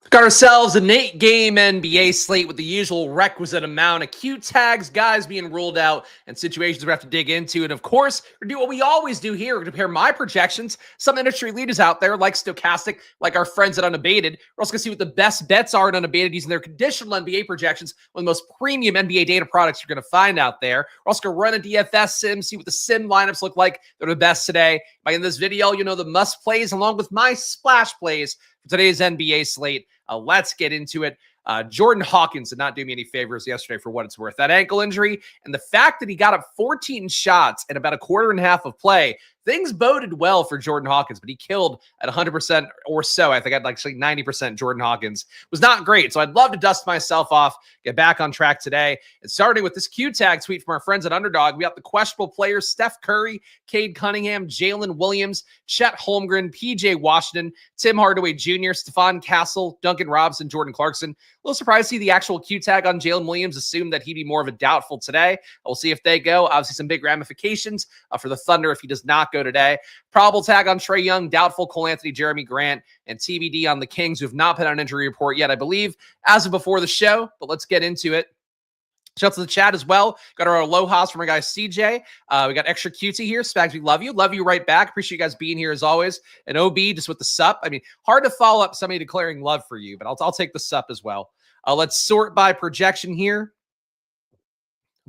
Got ourselves an 8-game NBA slate with the usual requisite amount of Q tags, guys being ruled out, and situations we have to dig into. And of course, we're doing what we always do here. We're going to compare my projections, some industry leaders out there like Stokastic, like our friends at Unabated. We're also going to see what the best bets are at Unabated using their conditional NBA projections, one of the most premium NBA data products you're going to find out there. We're also going to run a DFS sim, see what the sim lineups look like. They're the best today. By in this video, you'll know the must plays along with my splash plays for today's NBA slate. Let's get into it. Jordan Hawkins did not do me any favors yesterday for what it's worth. That ankle injury and the fact that he got up 14 shots in about a quarter and a half of play, things boded well for Jordan Hawkins, but he killed at 100% or so. I think I'd like 90% Jordan Hawkins. Was not great. So I'd love to dust myself off, get back on track today. And starting with this Q tag tweet from our friends at Underdog, we got the questionable players, Steph Curry, Cade Cunningham, Jalen Williams, Chet Holmgren, PJ Washington, Tim Hardaway Jr., Stephon Castle, Duncan Robinson, Jordan Clarkson. A little surprised to see the actual Q tag on Jalen Williams. Assumed that he'd be more of a doubtful today. We'll see if they go. Obviously, some big ramifications for the Thunder if he does not go today. Probable tag on Trae Young, doubtful Cole Anthony, Jeremy Grant, and TBD on the Kings, who have not put out an injury report yet, I believe, as of before the show. But let's get into it. Shout out to the chat as well. Got our alohas from our guy CJ. We got extra cutesy here. Spags, we love you. Love you right back. Appreciate you guys being here as always. And OB just with the sup. I mean, hard to follow up somebody declaring love for you, but I'll take the sup as well. Let's sort by projection here.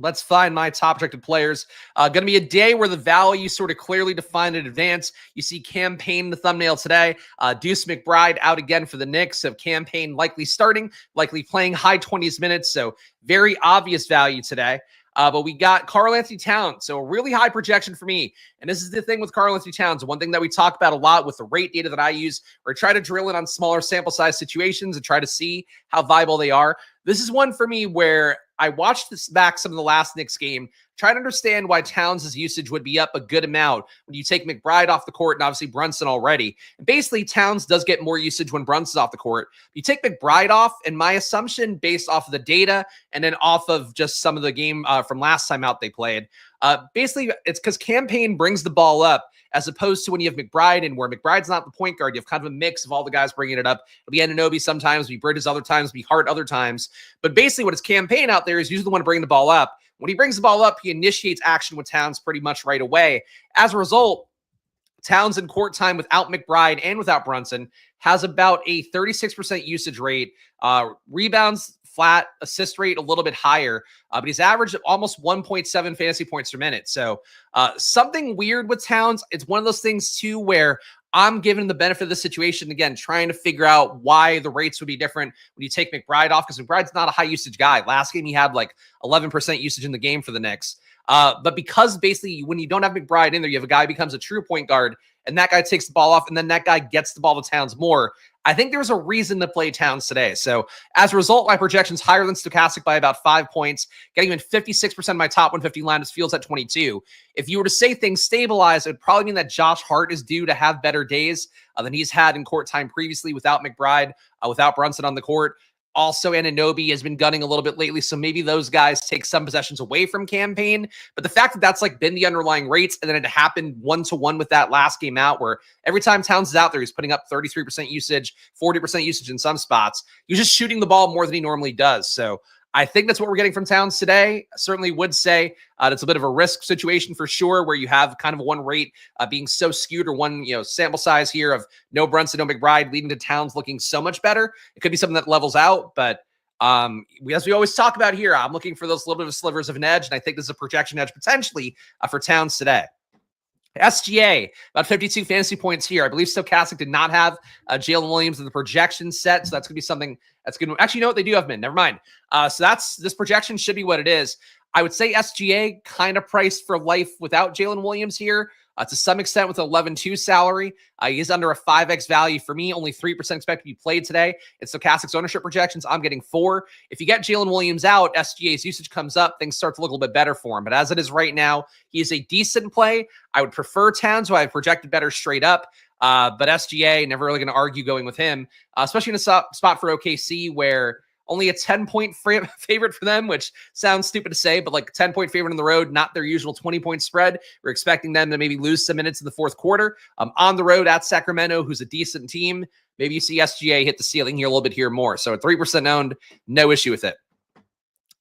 Let's find my top projected players. Going to be a day where the value sort of clearly defined in advance. You see Campaign in the thumbnail today. Deuce McBride out again for the Knicks. So Campaign likely starting, likely playing high 20s minutes. So very obvious value today. But we got Karl Anthony Towns. So a really high projection for me. And this is the thing with Karl Anthony Towns. One thing that we talk about a lot with the rate data that I use, where I try to drill in on smaller sample size situations and try to see how viable they are. This is one for me where I watched this back some of the last Knicks game, try to understand why Towns' usage would be up a good amount when you take McBride off the court and obviously Brunson already. And basically, Towns does get more usage when Brunson's off the court. You take McBride off, and my assumption based off of the data and then off of just some of the game from last time out they played, basically it's because Campaign brings the ball up as opposed to when you have McBride in where McBride's not the point guard. You have kind of a mix of all the guys bringing it up. It'll be Anunoby sometimes, be Bridges other times, be Hart other times. But basically what his Campaign out there is usually the one to bring the ball up. When he brings the ball up, he initiates action with Towns pretty much right away. As a result, Towns in court time without McBride and without Brunson has about a 36% usage rate. Rebounds flat, assist rate a little bit higher, but he's averaged almost 1.7 fantasy points per minute. So something weird with Towns. It's one of those things too where I'm giving the benefit of the situation, again, trying to figure out why the rates would be different when you take McBride off, because McBride's not a high usage guy. Last game, he had like 11% usage in the game for the Knicks. But because basically when you don't have McBride in there, you have a guy who becomes a true point guard, and that guy takes the ball off, and then that guy gets the ball to Towns more. I think there's a reason to play Towns today. So as a result, my projection's higher than Stokastic by about 5 points, getting even 56% of my top 150 lineups fields at 22. If you were to say things stabilize, it would probably mean that Josh Hart is due to have better days than he's had in court time previously without McBride, without Brunson on the court. Also, Anunoby has been gunning a little bit lately, so maybe those guys take some possessions away from Campaign. But the fact that that's like been the underlying rates, and then it happened 1-to-1 with that last game out, where every time Towns is out there, he's putting up 33% usage, 40% usage in some spots. He's just shooting the ball more than he normally does. So I think that's what we're getting from Towns today. I certainly would say it's a bit of a risk situation for sure, where you have kind of one rate being so skewed, or one sample size here of no Brunson, no McBride, leading to Towns looking so much better. It could be something that levels out, but as we always talk about here, I'm looking for those little bit of slivers of an edge, and I think this is a projection edge potentially for Towns today. SGA, about 52 fantasy points here. I believe Stokastic did not have Jalen Williams in the projection set, so that's going to be something that's going to... Actually, you know what? They do have him in. Never mind. So this projection should be what it is. I would say SGA kind of priced for life without Jalen Williams here. To some extent with 11.2 salary. He is under a 5x value for me. Only 3% expected to be played today. It's Stokastic's ownership projections. I'm getting 4. If you get Jalen Williams out, SGA's usage comes up. Things start to look a little bit better for him. But as it is right now, he is a decent play. I would prefer Towns, who I projected better straight up. But SGA, never really going to argue going with him, especially in a spot for OKC where only a 10-point favorite for them, which sounds stupid to say, but like 10-point favorite on the road, not their usual 20-point spread. We're expecting them to maybe lose some minutes in the fourth quarter. On the road at Sacramento, who's a decent team. Maybe you see SGA hit the ceiling here a little bit here more. So at 3% owned, no issue with it.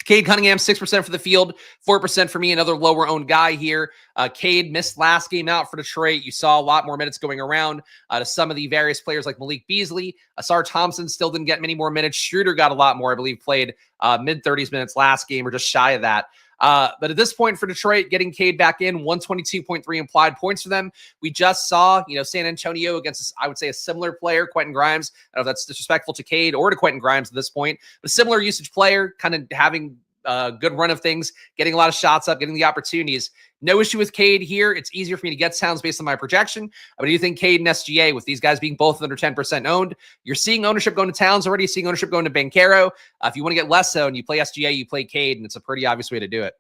Cade Cunningham, 6% for the field, 4% for me, another lower-owned guy here. Cade missed last game out for Detroit. You saw a lot more minutes going around to some of the various players like Malik Beasley. Asar Thompson still didn't get many more minutes. Schroeder got a lot more, I believe, played mid-30s minutes last game or just shy of that. But at this point for Detroit, getting Cade back in, 122.3 implied points for them. We just saw, San Antonio against, I would say, a similar player, Quentin Grimes. I don't know if that's disrespectful to Cade or to Quentin Grimes at this point, but a similar usage player, kind of having a good run of things, getting a lot of shots up, getting the opportunities. No issue with Cade here. It's easier for me to get sounds based on my projection. But do you think Cade and SGA, with these guys being both under 10% owned, you're seeing ownership going to Towns already, seeing ownership going to Banchero. If you want to get less owned, you play SGA, you play Cade, and it's a pretty obvious way to do it.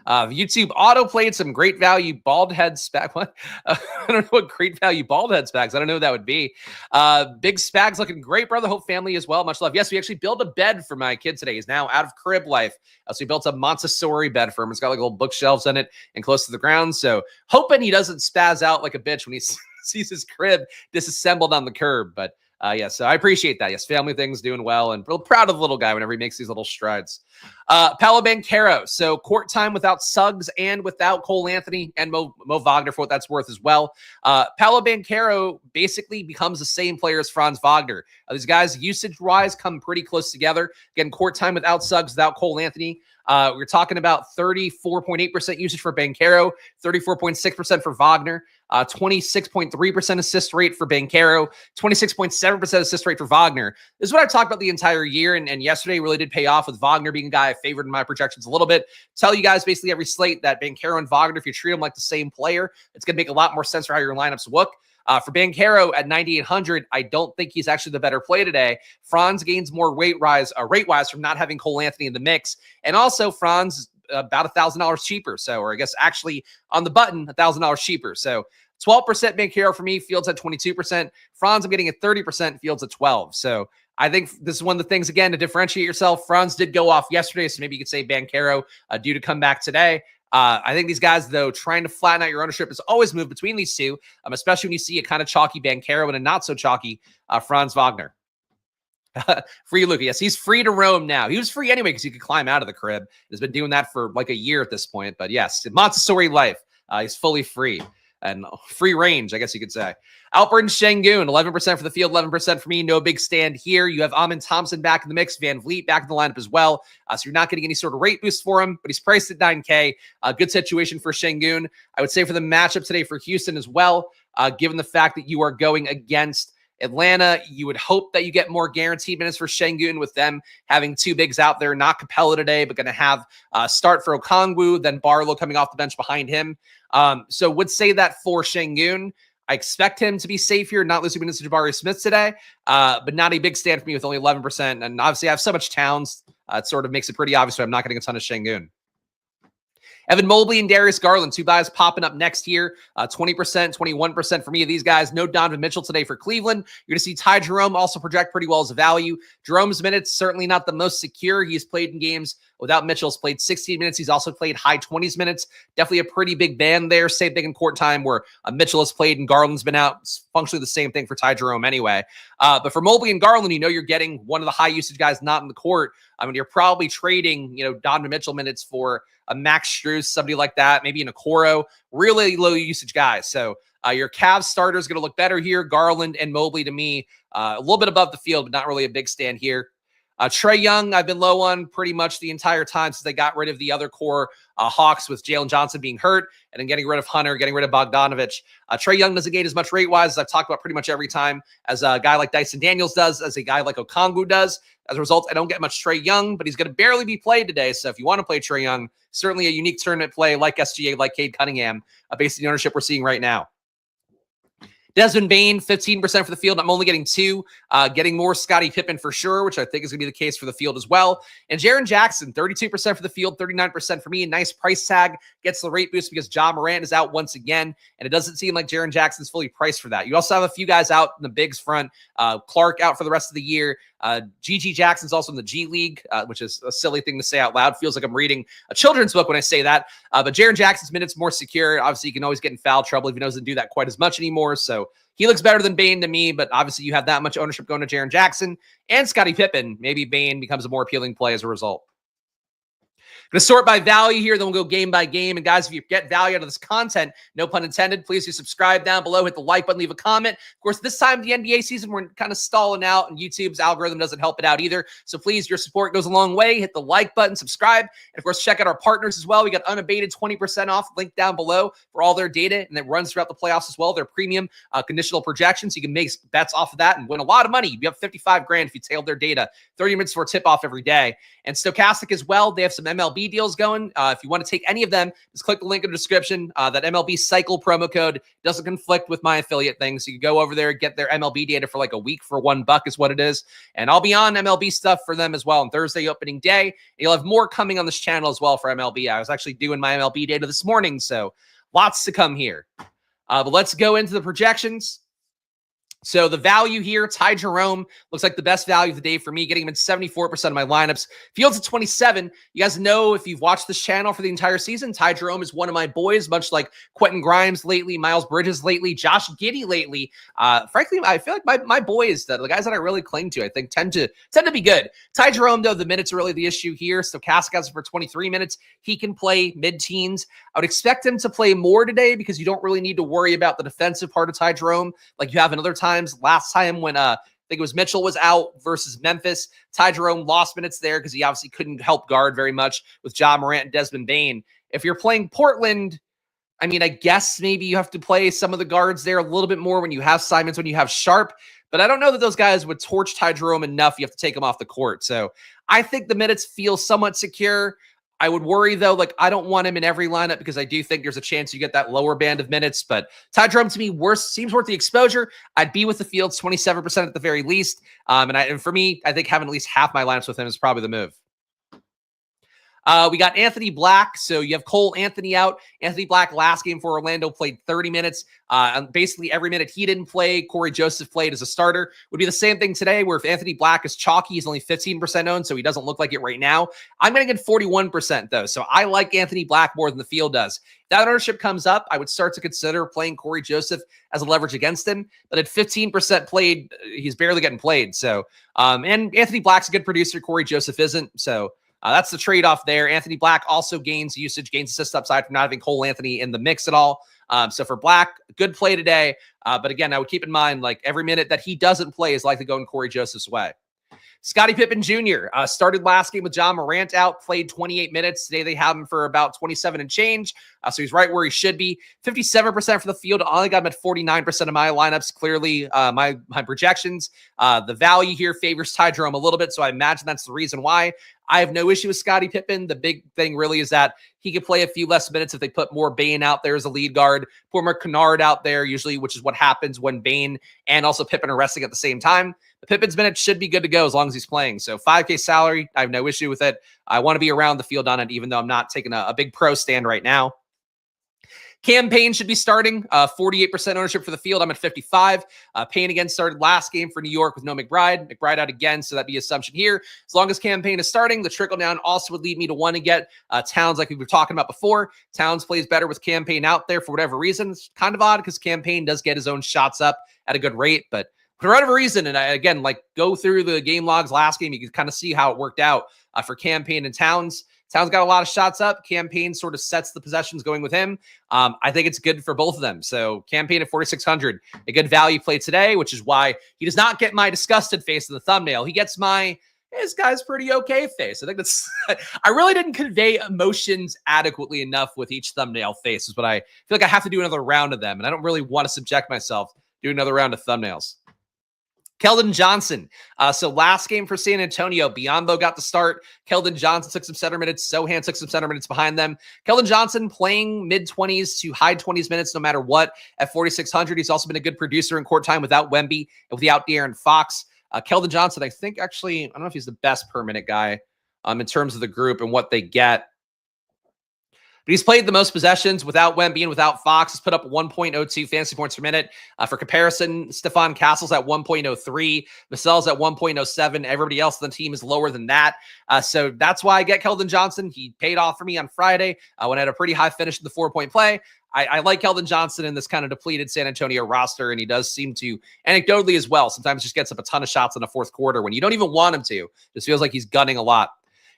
YouTube auto played some great value bald head Spags. What? I don't know what great value bald head Spags. I don't know what that would be. Big Spags looking great, brother. Hope family as well. Much love. Yes, we actually built a bed for my kid today. He's now out of crib life. So we built a Montessori bed for him. It's got like little bookshelves in it and close to the ground. So hoping he doesn't spaz out like a bitch when he sees his crib disassembled on the curb. But yes, so I appreciate that. Yes, family things doing well, and real proud of the little guy whenever he makes these little strides. Paolo Banchero, so court time without Suggs and without Cole Anthony and Mo Wagner for what that's worth as well. Paolo Banchero basically becomes the same player as Franz Wagner. These guys, usage-wise, come pretty close together. Again, court time without Suggs, without Cole Anthony. We're talking about 34.8% usage for Banchero, 34.6% for Wagner, 26.3% assist rate for Banchero, 26.7% assist rate for Wagner. This is what I talked about the entire year, and yesterday really did pay off with Wagner being a guy I favored in my projections a little bit. Tell you guys basically every slate that Banchero and Wagner, if you treat them like the same player, it's going to make a lot more sense for how your lineups look. For Banchero at 9,800, I don't think he's actually the better play today. Franz gains more rate-wise from not having Cole Anthony in the mix. And also, Franz is about $1,000 cheaper. So, or I guess actually on the button, $1,000 cheaper. So 12% Banchero for me, Fields at 22%. Franz, I'm getting at 30%, Fields at 12%. So I think this is one of the things, again, to differentiate yourself. Franz did go off yesterday, so maybe you could say Banchero due to come back today. I think these guys, though, trying to flatten out your ownership is always moved between these two, especially when you see a kind of chalky Banchero and a not so chalky Franz Wagner. Free Luca. Yes, he's free to roam now. He was free anyway because he could climb out of the crib. He's been doing that for like a year at this point. But yes, Montessori life. He's fully free and free range, I guess you could say. Alperen Şengün, 11% for the field, 11% for me. No big stand here. You have Amin Thompson back in the mix, Van Vliet back in the lineup as well. So you're not getting any sort of rate boost for him, but he's priced at 9K. Good situation for Şengün. I would say for the matchup today for Houston as well, given the fact that you are going against Atlanta, you would hope that you get more guaranteed minutes for Şengün with them having two bigs out there. Not Capella today, but going to have start for Okongwu, then Barlow coming off the bench behind him. So would say that for Şengün. I expect him to be safe here, not losing minutes to Jabari Smith today, but not a big stand for me with only 11%. And obviously I have so much Towns, it sort of makes it pretty obvious, but I'm not getting a ton of Şengün. Evan Mobley and Darius Garland, two guys popping up next here. 20%, 21% for me of these guys. No Donovan Mitchell today for Cleveland. You're going to see Ty Jerome also project pretty well as a value. Jerome's minutes, certainly not the most secure. He's played in games without Mitchell. He's played 16 minutes. He's also played high 20s minutes. Definitely a pretty big band there. Same thing in court time where Mitchell has played and Garland's been out. It's functionally the same thing for Ty Jerome anyway. But for Mobley and Garland, you're getting one of the high usage guys not in the court. I mean, you're probably trading, Donovan Mitchell minutes for a Max Strus, somebody like that, maybe an Okoro, really low usage guys. So your Cavs starter is going to look better here. Garland and Mobley to me, a little bit above the field, but not really a big stand here. Trae Young, I've been low on pretty much the entire time since they got rid of the other core Hawks with Jalen Johnson being hurt and then getting rid of Hunter, getting rid of Bogdanovich. Trae Young doesn't gain as much rate-wise as I've talked about pretty much every time as a guy like Dyson Daniels does, as a guy like Okongwu does. As a result, I don't get much Trae Young, but he's going to barely be played today. So if you want to play Trae Young, certainly a unique tournament play like SGA, like Cade Cunningham, based on the ownership we're seeing right now. Desmond Bane, 15% for the field. I'm only getting 2. Getting more Scottie Pippen for sure, which I think is going to be the case for the field as well. And Jaren Jackson, 32% for the field, 39% for me. A nice price tag. Gets the rate boost because Ja Morant is out once again. And it doesn't seem like Jaren Jackson's fully priced for that. You also have a few guys out in the bigs front. Clark out for the rest of the year. Gigi Jackson's also in the G League, which is a silly thing to say out loud. Feels like I'm reading a children's book when I say that. But Jaren Jackson's minutes more secure. Obviously, you can always get in foul trouble if he doesn't do that quite as much anymore. So he looks better than Bane to me, but obviously you have that much ownership going to Jaren Jackson and Scottie Pippen. Maybe Bane becomes a more appealing play as a result. Going to sort by value here, then we'll go game by game. And guys, if you get value out of this content, no pun intended, please do subscribe down below, hit the like button, leave a comment. Of course, this time of the NBA season, we're kind of stalling out, and YouTube's algorithm doesn't help it out either. So please, your support goes a long way. Hit the like button, subscribe, and of course, check out our partners as well. We got Unabated 20% off, link down below for all their data, and it runs throughout the playoffs as well. Their premium conditional projections. You can make bets off of that and win a lot of money. You have 55 grand if you tailed their data. 30 minutes for a tip-off every day. And Stokastic as well. They have some MLB deals going. If you want to take any of them, just click the link in the description. That MLB cycle promo code doesn't conflict with my affiliate thing. So you can go over there, get their MLB data for like a week for $1 is what it is. And I'll be on MLB stuff for them as well on Thursday opening day. You'll have more coming on this channel as well for MLB. I was actually doing my MLB data this morning, so lots to come here. But let's go into the projections. So the value here, Ty Jerome looks like the best value of the day for me, getting him in 74% of my lineups. Fields at 27. You guys know, if you've watched this channel for the entire season, Ty Jerome is one of my boys, much like Quentin Grimes lately, Miles Bridges lately, Josh Giddey lately. Frankly, I feel like my boys, the guys that I really cling to, I think tend to be good. Ty Jerome, though, the minutes are really the issue here. Stokastic has for 23 minutes. He can play mid-teens. I would expect him to play more today because you don't really need to worry about the defensive part of Ty Jerome like you have another times. Last time when I think it was Mitchell was out versus Memphis, Ty Jerome lost minutes there because he obviously couldn't help guard very much with Ja Morant and Desmond Bane. If you're playing Portland, I mean, I guess maybe you have to play some of the guards there a little bit more when you have Simons, when you have Sharp. But I don't know that those guys would torch Ty Jerome enough. You have to take him off the court. So I think the minutes feel somewhat secure. I would worry, though, like I don't want him in every lineup because I do think there's a chance you get that lower band of minutes. But Ty Jerome, to me, seems worth the exposure. I'd be with the Fields 27% at the very least. And for me, I think having at least half my lineups with him is probably the move. We got Anthony Black. So you have Cole Anthony out. Anthony Black last game for Orlando played 30 minutes. And basically every minute he didn't play, Corey Joseph played as a starter. Would be the same thing today, where if Anthony Black is chalky, he's only 15% owned, so he doesn't look like it right now. I'm going to get 41% though. So I like Anthony Black more than the field does. If that ownership comes up, I would start to consider playing Corey Joseph as a leverage against him. But at 15% played, he's barely getting played. So, and Anthony Black's a good producer. Corey Joseph isn't. So that's the trade-off there. Anthony Black also gains usage, gains assist upside from not having Cole Anthony in the mix at all. So for Black, good play today. But again, I would keep in mind, like every minute that he doesn't play is likely going Corey Joseph's way. Scottie Pippen Jr. Started last game with Ja Morant out, played 28 minutes. Today they have him for about 27 and change. So he's right where he should be. 57% for the field. I only got him at 49% of my lineups. Clearly, my projections. The value here favors Ty Jerome a little bit, so I imagine that's the reason why. I have no issue with Scottie Pippen. The big thing really is that he could play a few less minutes if they put more Bane out there as a lead guard, put more Kennard out there usually, which is what happens when Bane and also Pippen are resting at the same time. The Pippen's minutes should be good to go as long as he's playing. So 5K salary, I have no issue with it. I want to be around the field on it, even though I'm not taking a big pro stand right now. Cam Payne should be starting, 48% ownership for the field. I'm at 55. Payne again started last game for New York with no McBride. McBride out again, so that'd be assumption here. As long as Cam Payne is starting, the trickle down also would lead me to want to get Towns like we were talking about before. Towns plays better with Cam Payne out there for whatever reason. It's kind of odd because Cam Payne does get his own shots up at a good rate, but for whatever reason, and I, again, like go through the game logs last game, you can kind of see how it worked out for Cam Payne and Towns. Towns got a lot of shots up. Cam Payne sort of sets the possessions going with him. I think it's good for both of them. So Cam Payne at 4,600, a good value play today, which is why he does not get my disgusted face in the thumbnail. He gets my, this guy's pretty okay face. I think that's, I really didn't convey emotions adequately enough with each thumbnail face, is what I feel like I have to do another round of them. And I don't really want to subject myself to do another round of thumbnails. Keldon Johnson. So last game for San Antonio, Biyombo got the start. Keldon Johnson took some center minutes. Sohan took some center minutes behind them. Keldon Johnson playing mid-20s to high 20s minutes no matter what at 4,600. He's also been a good producer in court time without Wemby and without De'Aaron Fox. Keldon Johnson, I think actually, I don't know if he's the best per minute guy in terms of the group and what they get. But he's played the most possessions without Wemby and without Fox. He's put up 1.02 fantasy points per minute. For comparison, Stephon Castle's at 1.03. Vassell's at 1.07. Everybody else on the team is lower than that. So that's why I get Keldon Johnson. He paid off for me on Friday when I had a pretty high finish in the 4-point play. I like Keldon Johnson in this kind of depleted San Antonio roster, and he does seem to, anecdotally as well, sometimes just gets up a ton of shots in the fourth quarter when you don't even want him to. Just feels like he's gunning a lot.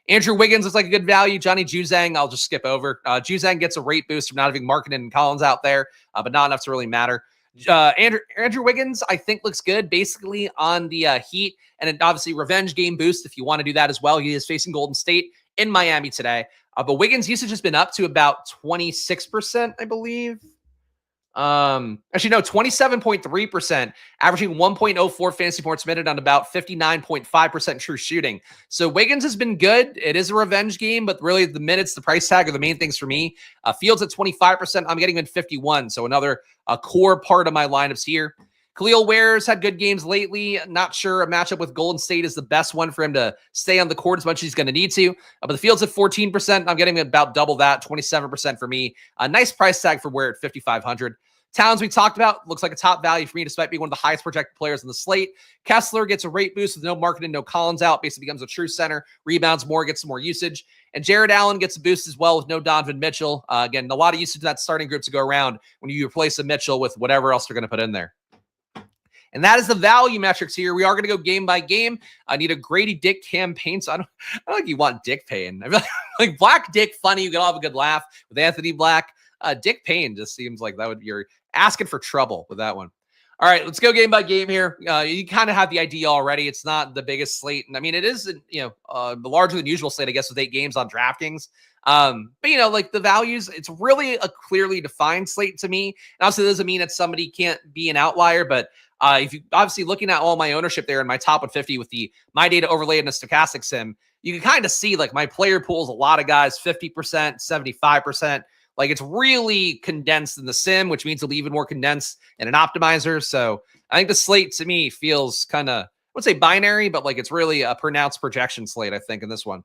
Andrew Wiggins looks like a good value. Johnny Juzang, I'll just skip over. Juzang gets a rate boost from not having Markkanen and Collins out there, but not enough to really matter. Andrew Wiggins, I think, looks good basically on the Heat, and it obviously revenge game boost if you want to do that as well. He is facing Golden State in Miami today. But Wiggins' usage has been up to about 26%, I believe. Actually, no, 27.3%, averaging 1.04 fantasy points per minute on about 59.5% true shooting. So Wiggins has been good. It is a revenge game, but really the minutes, the price tag are the main things for me. Fields at 25%. I'm getting him at 51. So another core part of my lineups here. Khalil Ware's had good games lately. Not sure a matchup with Golden State is the best one for him to stay on the court as much as he's going to need to. But the Field's at 14%. I'm getting about double that, 27% for me. A nice price tag for Ware at 5,500. Towns we talked about looks like a top value for me despite being one of the highest projected players on the slate. Kessler gets a rate boost with no Markkanen, no Collins out. Basically becomes a true center. Rebounds more, gets some more usage. And Jared Allen gets a boost as well with no Donovan Mitchell. Again, a lot of usage in that starting group to go around when you replace a Mitchell with whatever else they're going to put in there. And that is the value metrics here. We are going to go game by game. I need a Grady Dick campaign. So I don't think you want Dick Payne. I feel like Black Dick funny. You can all have a good laugh with Anthony Black. Dick Payne just seems like that would be, you're asking for trouble with that one. All right, let's go game by game here. You kind of have the idea already. It's not the biggest slate. And I mean, it is, the larger than usual slate, I guess, with 8 games on DraftKings. But, like the values, it's really a clearly defined slate to me. And obviously, it doesn't mean that somebody can't be an outlier, but if you obviously looking at all my ownership there in my top 150 with the my data overlaid in a Stokastic sim, you can kind of see like my player pool is a lot of guys, 50%, 75%. Like it's really condensed in the sim, which means it'll be even more condensed in an optimizer. So I think the slate to me feels kind of, I would say binary, but like it's really a pronounced projection slate, I think, in this one.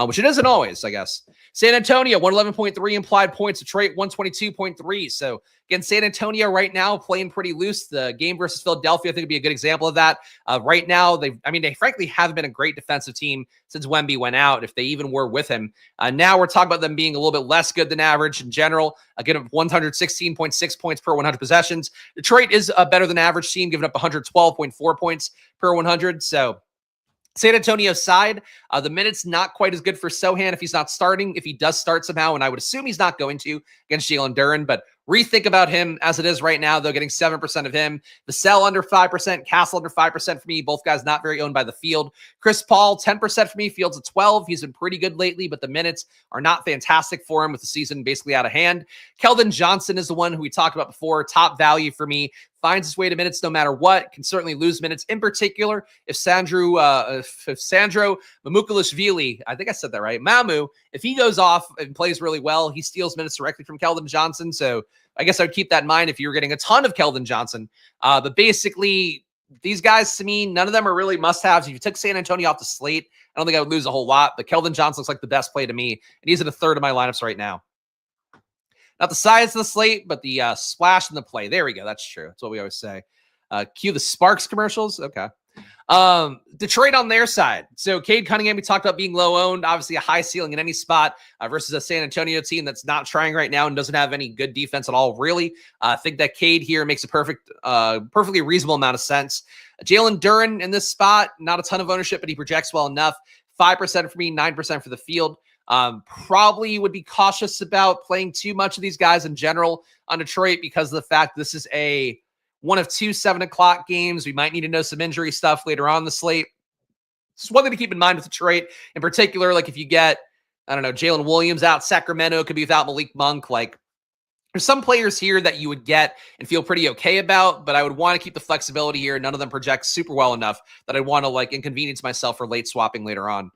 Which it isn't always, I guess. San Antonio, 111.3 implied points. Detroit, 122.3. So, again, San Antonio right now playing pretty loose. The game versus Philadelphia, I think, would be a good example of that. Right now, they frankly haven't been a great defensive team since Wemby went out, if they even were with him. Now we're talking about them being a little bit less good than average in general. Again, 116.6 points per 100 possessions. Detroit is a better than average team, giving up 112.4 points per 100. So, San Antonio's side, the minutes not quite as good for Sohan if he's not starting. If he does start somehow, and I would assume he's not going to against Jalen Duren, but rethink about him as it is right now, though, getting 7% of him. Vassell under 5%, Castle under 5% for me. Both guys not very owned by the field. Chris Paul, 10% for me. Fields at 12. He's been pretty good lately, but the minutes are not fantastic for him with the season basically out of hand. Keldon Johnson is the one who we talked about before. Top value for me. Finds his way to minutes no matter what. Can certainly lose minutes. In particular, if Sandro Mamukelashvili, I think I said that right, Mamu, if he goes off and plays really well, he steals minutes directly from Keldon Johnson. So I guess I would keep that in mind if you were getting a ton of Keldon Johnson. But basically, these guys, to me, none of them are really must-haves. If you took San Antonio off the slate, I don't think I would lose a whole lot. But Keldon Johnson looks like the best play to me, and he's at a third of my lineups right now. Not the size of the slate, but the splash in the play. There we go. That's true. That's what we always say. Cue the Sparks commercials. Okay. Detroit on their side. So Cade Cunningham, we talked about being low owned, obviously a high ceiling in any spot versus a San Antonio team that's not trying right now and doesn't have any good defense at all, really. I think that Cade here makes a perfectly reasonable amount of sense. Jalen Duren in this spot, not a ton of ownership, but he projects well enough. 5% for me, 9% for the field. Probably would be cautious about playing too much of these guys in general on Detroit because of the fact this is one of 2 7:00 games. We might need to know some injury stuff later on the slate. It's one thing to keep in mind with Detroit in particular. Like if you get, I don't know, Jalen Williams out, Sacramento could be without Malik Monk. Like There's some players here that you would get and feel pretty okay about, but I would want to keep the flexibility here. None of them project super well enough that I want to like inconvenience myself for late swapping later on.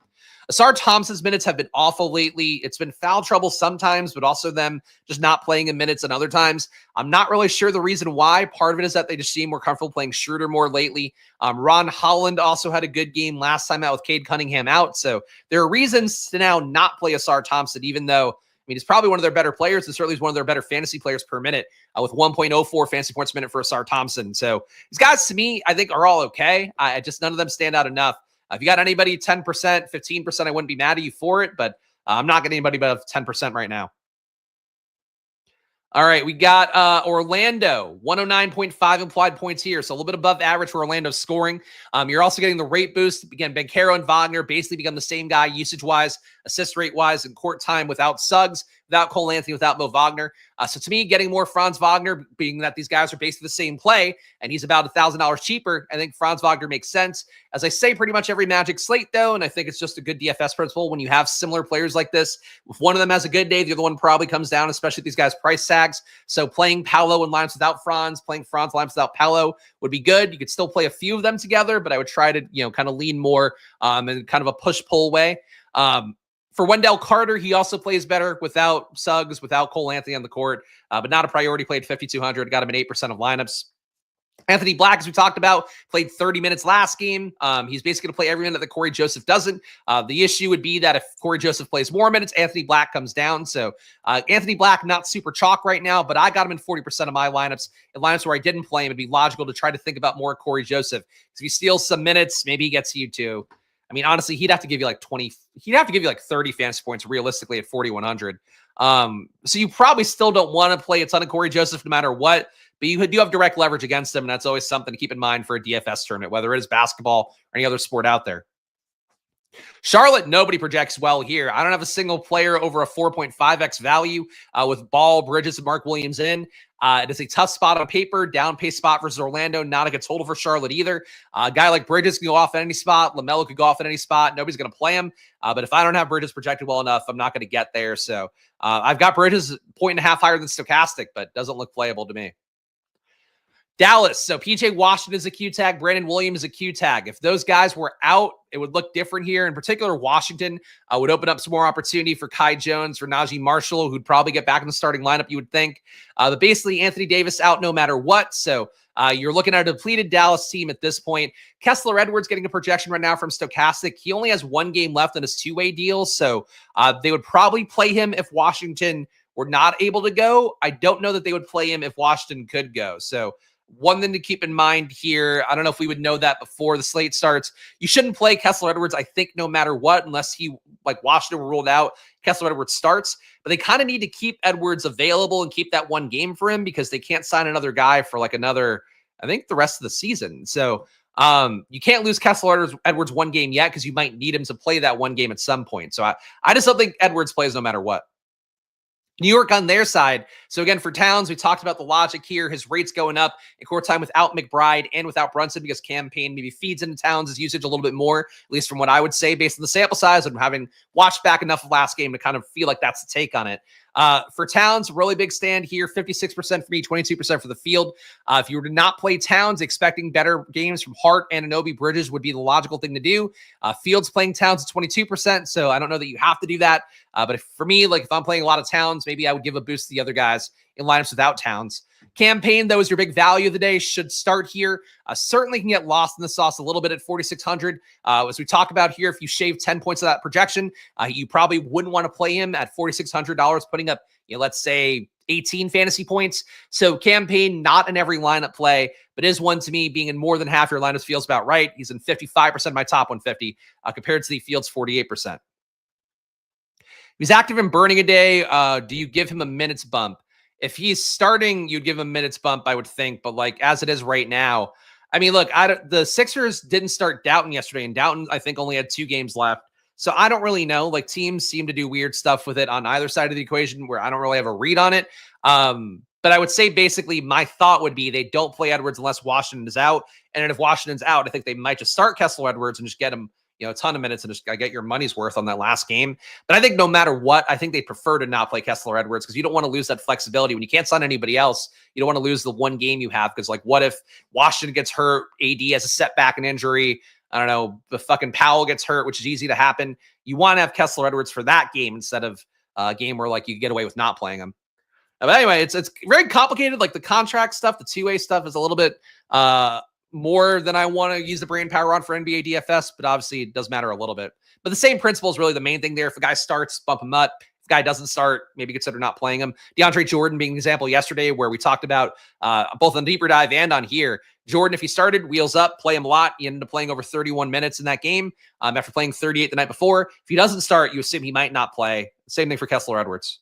Asar Thompson's minutes have been awful lately. It's been foul trouble sometimes, but also them just not playing in minutes and other times. I'm not really sure the reason why. Part of it is that they just seem more comfortable playing Schroeder more lately. Ron Holland also had a good game last time out with Cade Cunningham out. So there are reasons to now not play Asar Thompson, even though, I mean, he's probably one of their better players and certainly is one of their better fantasy players per minute with 1.04 fantasy points per minute for Asar Thompson. So these guys, to me, I think are all okay. I just none of them stand out enough. If you got anybody 10%, 15%, I wouldn't be mad at you for it, but I'm not getting anybody above 10% right now. All right, we got Orlando, 109.5 implied points here, so a little bit above average for Orlando's scoring. You're also getting the rate boost. Again, Banchero and Wagner basically become the same guy usage-wise, assist rate-wise, and court time without Suggs, without Cole Anthony, without Mo Wagner. So to me, getting more Franz Wagner, being that these guys are basically the same play, and he's about $1,000 cheaper, I think Franz Wagner makes sense. As I say pretty much every Magic slate, though, and I think it's just a good DFS principle when you have similar players like this. If one of them has a good day, the other one probably comes down, especially if these guys' price tags. So playing Paolo in lines without Franz, playing Franz lines without Paolo would be good. You could still play a few of them together, but I would try to, kind of lean more in kind of a push-pull way. For Wendell Carter, he also plays better without Suggs, without Cole Anthony on the court, but not a priority. Played 5,200, got him in 8% of lineups. Anthony Black, as we talked about, played 30 minutes last game. He's basically going to play every minute that Corey Joseph doesn't. The issue would be that if Corey Joseph plays more minutes, Anthony Black comes down. So Anthony Black, not super chalk right now, but I got him in 40% of my lineups. In lineups where I didn't play him, it'd be logical to try to think about more Corey Joseph. If he steals some minutes, maybe he gets you to, I mean, honestly, he'd have to give you like 20, he'd have to give you like 30 fantasy points realistically at 4,100. So you probably still don't want to play a ton of Corey Joseph no matter what, but you do have direct leverage against him, and that's always something to keep in mind for a DFS tournament, whether it is basketball or any other sport out there. Charlotte, nobody projects well here. I don't have a single player over a 4.5x value with Ball, Bridges, and Mark Williams in. It is a tough spot on paper, down pace spot versus Orlando. Not a good total for Charlotte either. A guy like Bridges can go off at any spot. LaMelo could go off at any spot. Nobody's going to play him. But if I don't have Bridges projected well enough, I'm not going to get there. So I've got Bridges 1.5 higher than Stokastic, but doesn't look playable to me. Dallas. So PJ Washington is a Q tag. Brandon Williams is a Q tag. If those guys were out, it would look different here. In particular, Washington would open up some more opportunity for Kai Jones, for Najee Marshall, who'd probably get back in the starting lineup, you would think. But basically, Anthony Davis out no matter what. So you're looking at a depleted Dallas team at this point. Kessler Edwards getting a projection right now from Stokastic. He only has one game left in his two-way deal. So they would probably play him if Washington were not able to go. I don't know that they would play him if Washington could go. So one thing to keep in mind here, I don't know if we would know that before the slate starts. You shouldn't play Kessler Edwards, I think, no matter what, unless he, like Washington were ruled out, Kessler Edwards starts. But they kind of need to keep Edwards available and keep that one game for him because they can't sign another guy for like another, I think, the rest of the season. So you can't lose Kessler Edwards one game yet because you might need him to play that one game at some point. So I just don't think Edwards plays no matter what. New York on their side. So again, for Towns, we talked about the logic here. His rates going up in court time without McBride and without Brunson because Cam Payne maybe feeds into Towns' usage a little bit more, at least from what I would say based on the sample size and having watched back enough of last game to kind of feel like that's the take on it. For Towns, really big stand here, 56% for me, 22% for the field. If you were to not play Towns, expecting better games from Hart and Anunoby Bridges would be the logical thing to do. Fields playing Towns at 22%, so I don't know that you have to do that. But for me, like if I'm playing a lot of Towns, maybe I would give a boost to the other guys in lineups without Towns. Cam Payne, though, is your big value of the day. Should start here. Certainly can get lost in the sauce a little bit at 4,600. As we talk about here, if you shave 10 points of that projection, you probably wouldn't want to play him at $4,600, putting up, let's say 18 fantasy points. So Cam Payne, not in every lineup play, but is one to me being in more than half your lineups feels about right. He's in 55% of my top 150 compared to the field's 48%. He's active in burning a day. Do you give him a minutes bump? If he's starting, you'd give him a minutes bump, I would think. But like as it is right now, I mean, look, the Sixers didn't start Doughton yesterday, and Doughton, I think, only had 2 games left. So I don't really know. Like teams seem to do weird stuff with it on either side of the equation where I don't really have a read on it. But I would say basically my thought would be they don't play Edwards unless Washington is out. And then if Washington's out, I think they might just start Kessler Edwards and just get him, a ton of minutes and just get your money's worth on that last game. But I think no matter what, I think they prefer to not play Kessler Edwards because you don't want to lose that flexibility. When you can't sign anybody else, you don't want to lose the one game you have because, like, what if Washington gets hurt, AD has a setback and injury, I don't know, the fucking Powell gets hurt, which is easy to happen. You want to have Kessler Edwards for that game instead of a game where, like, you get away with not playing him. But anyway, it's very complicated. Like, the contract stuff, the two-way stuff is a little bit more than I want to use the brain power on for NBA DFS, but obviously it does matter a little bit. But the same principle is really the main thing there. If a guy starts, bump him up. If a guy doesn't start, maybe consider not playing him. DeAndre Jordan being an example yesterday where we talked about both on Deeper Dive and on here. Jordan, if he started, wheels up, play him a lot. He ended up playing over 31 minutes in that game after playing 38 the night before. If he doesn't start, you assume he might not play. Same thing for Kessler Edwards.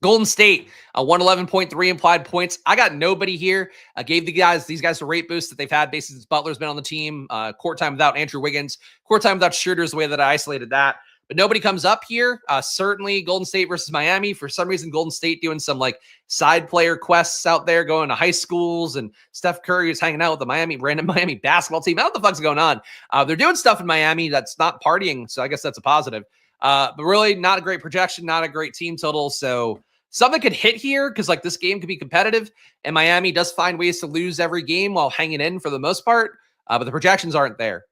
Golden State, 111.3 implied points. I got nobody here. I gave these guys a rate boost that they've had basically since Butler's been on the team. Court time without Andrew Wiggins. Court time without shooters, the way that I isolated that. But nobody comes up here. Certainly Golden State versus Miami. For some reason, Golden State doing some like side player quests out there, going to high schools, and Steph Curry is hanging out with the random Miami basketball team. I don't know what the fuck's going on. They're doing stuff in Miami that's not partying, so I guess that's a positive. But really not a great projection, not a great team total. So something could hit here because, like, this game could be competitive, and Miami does find ways to lose every game while hanging in for the most part, but the projections aren't there.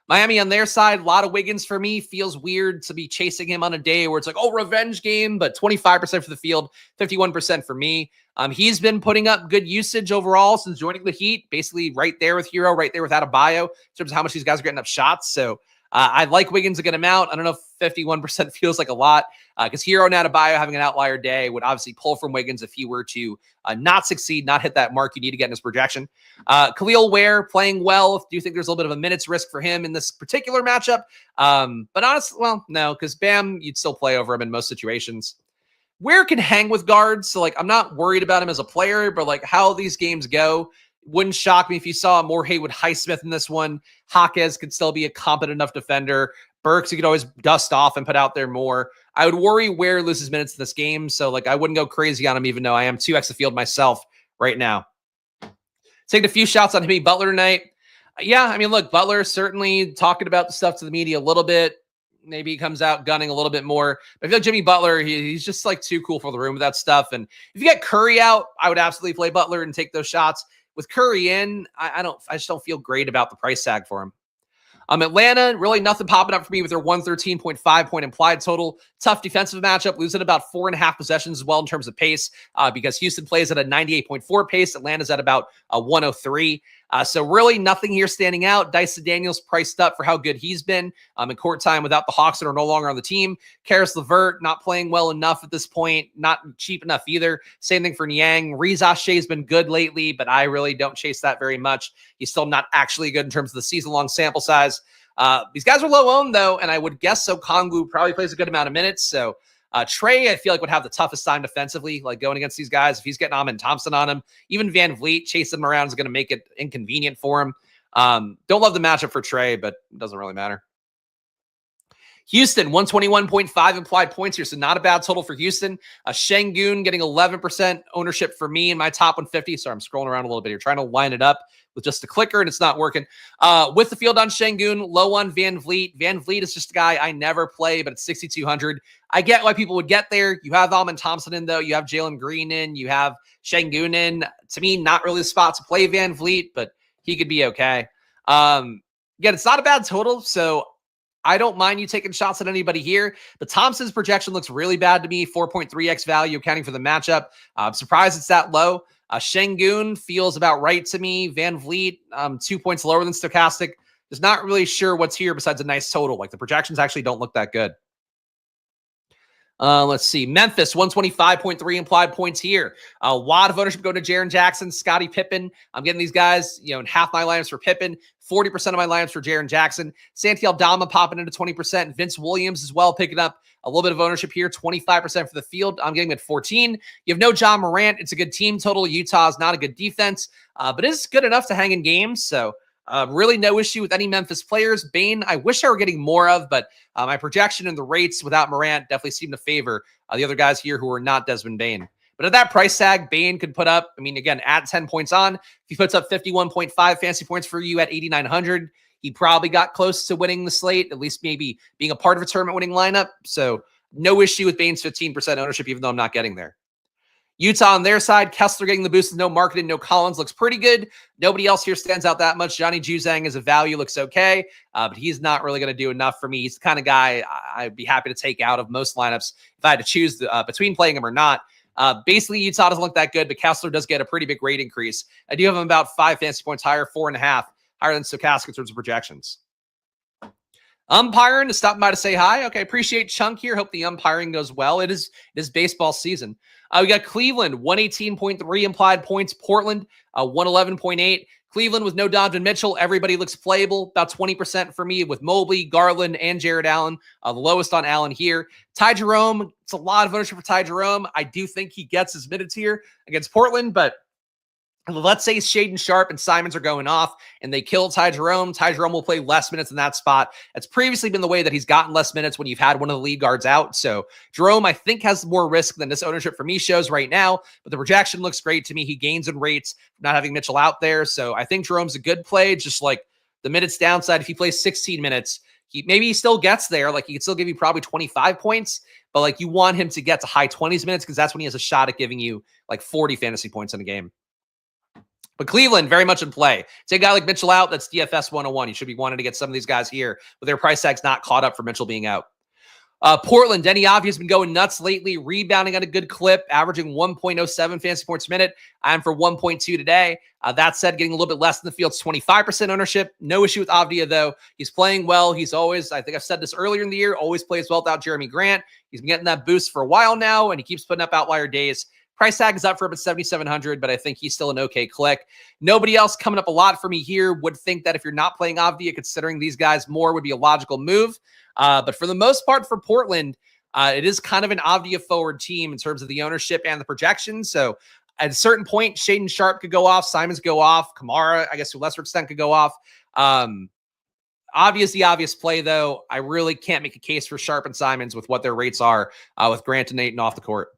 Miami on their side, a lot of Wiggins for me. Feels weird to be chasing him on a day where it's like, oh, revenge game, but 25% for the field, 51% for me. He's been putting up good usage overall since joining the Heat, basically right there with Hero, right there with Adebayo in terms of how much these guys are getting up shots. So I like Wiggins a good amount. I don't know if 51% feels like a lot because Hero and Adebayo having an outlier day would obviously pull from Wiggins if he were to not succeed, not hit that mark you need to get in his projection. Khalil Ware playing well. Do you think there's a little bit of a minutes risk for him in this particular matchup? But honestly, well, no, because Bam, you'd still play over him in most situations. Ware can hang with guards, so, like, I'm not worried about him as a player, but, like, how these games go, wouldn't shock me if you saw more Haywood Highsmith in this one. Jaquez could still be a competent enough defender. Burks, you could always dust off and put out there more. I would worry Ware loses minutes in this game, so, like, I wouldn't go crazy on him, even though I am 2x the field myself right now. Taking a few shots on Jimmy Butler tonight. Yeah, I mean, look, Butler certainly talking about the stuff to the media a little bit. Maybe he comes out gunning a little bit more. But I feel like Jimmy Butler, he's just, like, too cool for the room with that stuff. And if you get Curry out, I would absolutely play Butler and take those shots. With Curry in, I just don't feel great about the price tag for him. Atlanta, really nothing popping up for me with their 113.5 point implied total. Tough defensive matchup, losing about 4.5 possessions as well in terms of pace because Houston plays at a 98.4 pace. Atlanta's at about a 103. So really nothing here standing out. Dyson Daniels priced up for how good he's been in court time without the Hawks that are no longer on the team. Karis LeVert not playing well enough at this point, not cheap enough either. Same thing for Niang. Reza Shea's been good lately, but I really don't chase that very much. He's still not actually good in terms of the season-long sample size. These guys are low-owned, though, and I would guess so Kongu probably plays a good amount of minutes, so Trey, I feel like, would have the toughest time defensively, like going against these guys. If he's getting Amin Thompson on him, even Van Vliet chasing him around is going to make it inconvenient for him. Don't love the matchup for Trey, but it doesn't really matter. Houston, 121.5 implied points here, so not a bad total for Houston. Şengün getting 11% ownership for me in my top 150. Sorry, I'm scrolling around a little bit here, trying to line it up with just a clicker, and it's not working. With the field on Şengün, low on Van Vliet. Van Vliet is just a guy I never play, but it's 6,200. I get why people would get there. You have Amin Thompson in, though. You have Jalen Green in. You have Şengün in. To me, not really the spot to play Van Vliet, but he could be okay. Again, it's not a bad total, so I don't mind you taking shots at anybody here. But Thompson's projection looks really bad to me, 4.3x value, accounting for the matchup. I'm surprised it's that low. Şengün feels about right to me. Van Vliet, 2 points lower than Stokastic. Just not really sure what's here besides a nice total. Like, the projections actually don't look that good. Let's see. Memphis, 125.3 implied points here. A lot of ownership going to Jaren Jackson, Scottie Pippen. I'm getting these guys, in half my lineups for Pippen, 40% of my lineups for Jaren Jackson. Santi Aldama popping into 20%. Vince Williams as well, picking up a little bit of ownership here, 25% for the field. I'm getting at 14. You have no John Morant. It's a good team total. Utah's not a good defense, but it's good enough to hang in games. So really no issue with any Memphis players. Bane, I wish I were getting more of, but my projection and the rates without Morant definitely seem to favor the other guys here who are not Desmond Bane. But at that price tag, Bane could put up, again, at 10 points on. If he puts up 51.5 fantasy points for you at 8,900, he probably got close to winning the slate, at least maybe being a part of a tournament winning lineup. So no issue with Bain's 15% ownership, even though I'm not getting there. Utah on their side, Kessler getting the boost with no Marketing, no Collins, looks pretty good. Nobody else here stands out that much. Johnny Juzang as a value looks okay, but he's not really going to do enough for me. He's the kind of guy I'd be happy to take out of most lineups if I had to choose between playing him or not. Basically, Utah doesn't look that good, but Kessler does get a pretty big rate increase. I do have him about 5 fantasy points higher, 4.5, higher than Stokastic in terms of projections. Umpiring to stop by to say hi. Okay, appreciate Chunk here. Hope the umpiring goes well. It is baseball season. We got Cleveland, 118.3 implied points. Portland, 111.8. Cleveland with no Donovan Mitchell. Everybody looks playable. About 20% for me with Mobley, Garland, and Jared Allen. The lowest on Allen here. Ty Jerome, it's a lot of ownership for Ty Jerome. I do think he gets his minutes here against Portland, but let's say Shaedon Sharpe and Simons are going off and they kill Ty Jerome. Ty Jerome will play less minutes in that spot. It's previously been the way that he's gotten less minutes when you've had one of the lead guards out. So Jerome, I think, has more risk than this ownership for me shows right now, but the projection looks great to me. He gains in rates from not having Mitchell out there. So I think Jerome's a good play, just like the minutes downside. If he plays 16 minutes, maybe he still gets there. Like, he could still give you probably 25 points, but like, you want him to get to high 20s minutes because that's when he has a shot at giving you like 40 fantasy points in a game. But Cleveland, very much in play. Take a guy like Mitchell out, that's DFS 101. You should be wanting to get some of these guys here with their price tags not caught up for Mitchell being out. Portland, Denny Avdia has been going nuts lately, rebounding at a good clip, averaging 1.07 fantasy points a minute. I'm for 1.2 today. That said, getting a little bit less in the field, 25% ownership. No issue with Avdia, though. He's playing well. He's always, I think I've said this earlier in the year, always plays well without Jeremy Grant. He's been getting that boost for a while now, and he keeps putting up outlier days. Price tag is up for him at 7,700, but I think he's still an okay click. Nobody else coming up a lot for me here. Would think that if you're not playing Avdia, considering these guys more would be a logical move. But for the most part for Portland, it is kind of an Avdia forward team in terms of the ownership and the projections. So at a certain point, Shaedon Sharpe could go off, Simons go off, Kamara, I guess to a lesser extent, could go off. Avdia's the obvious play, though. I really can't make a case for Sharpe and Simons with what their rates are with Grant and Ayton off the court.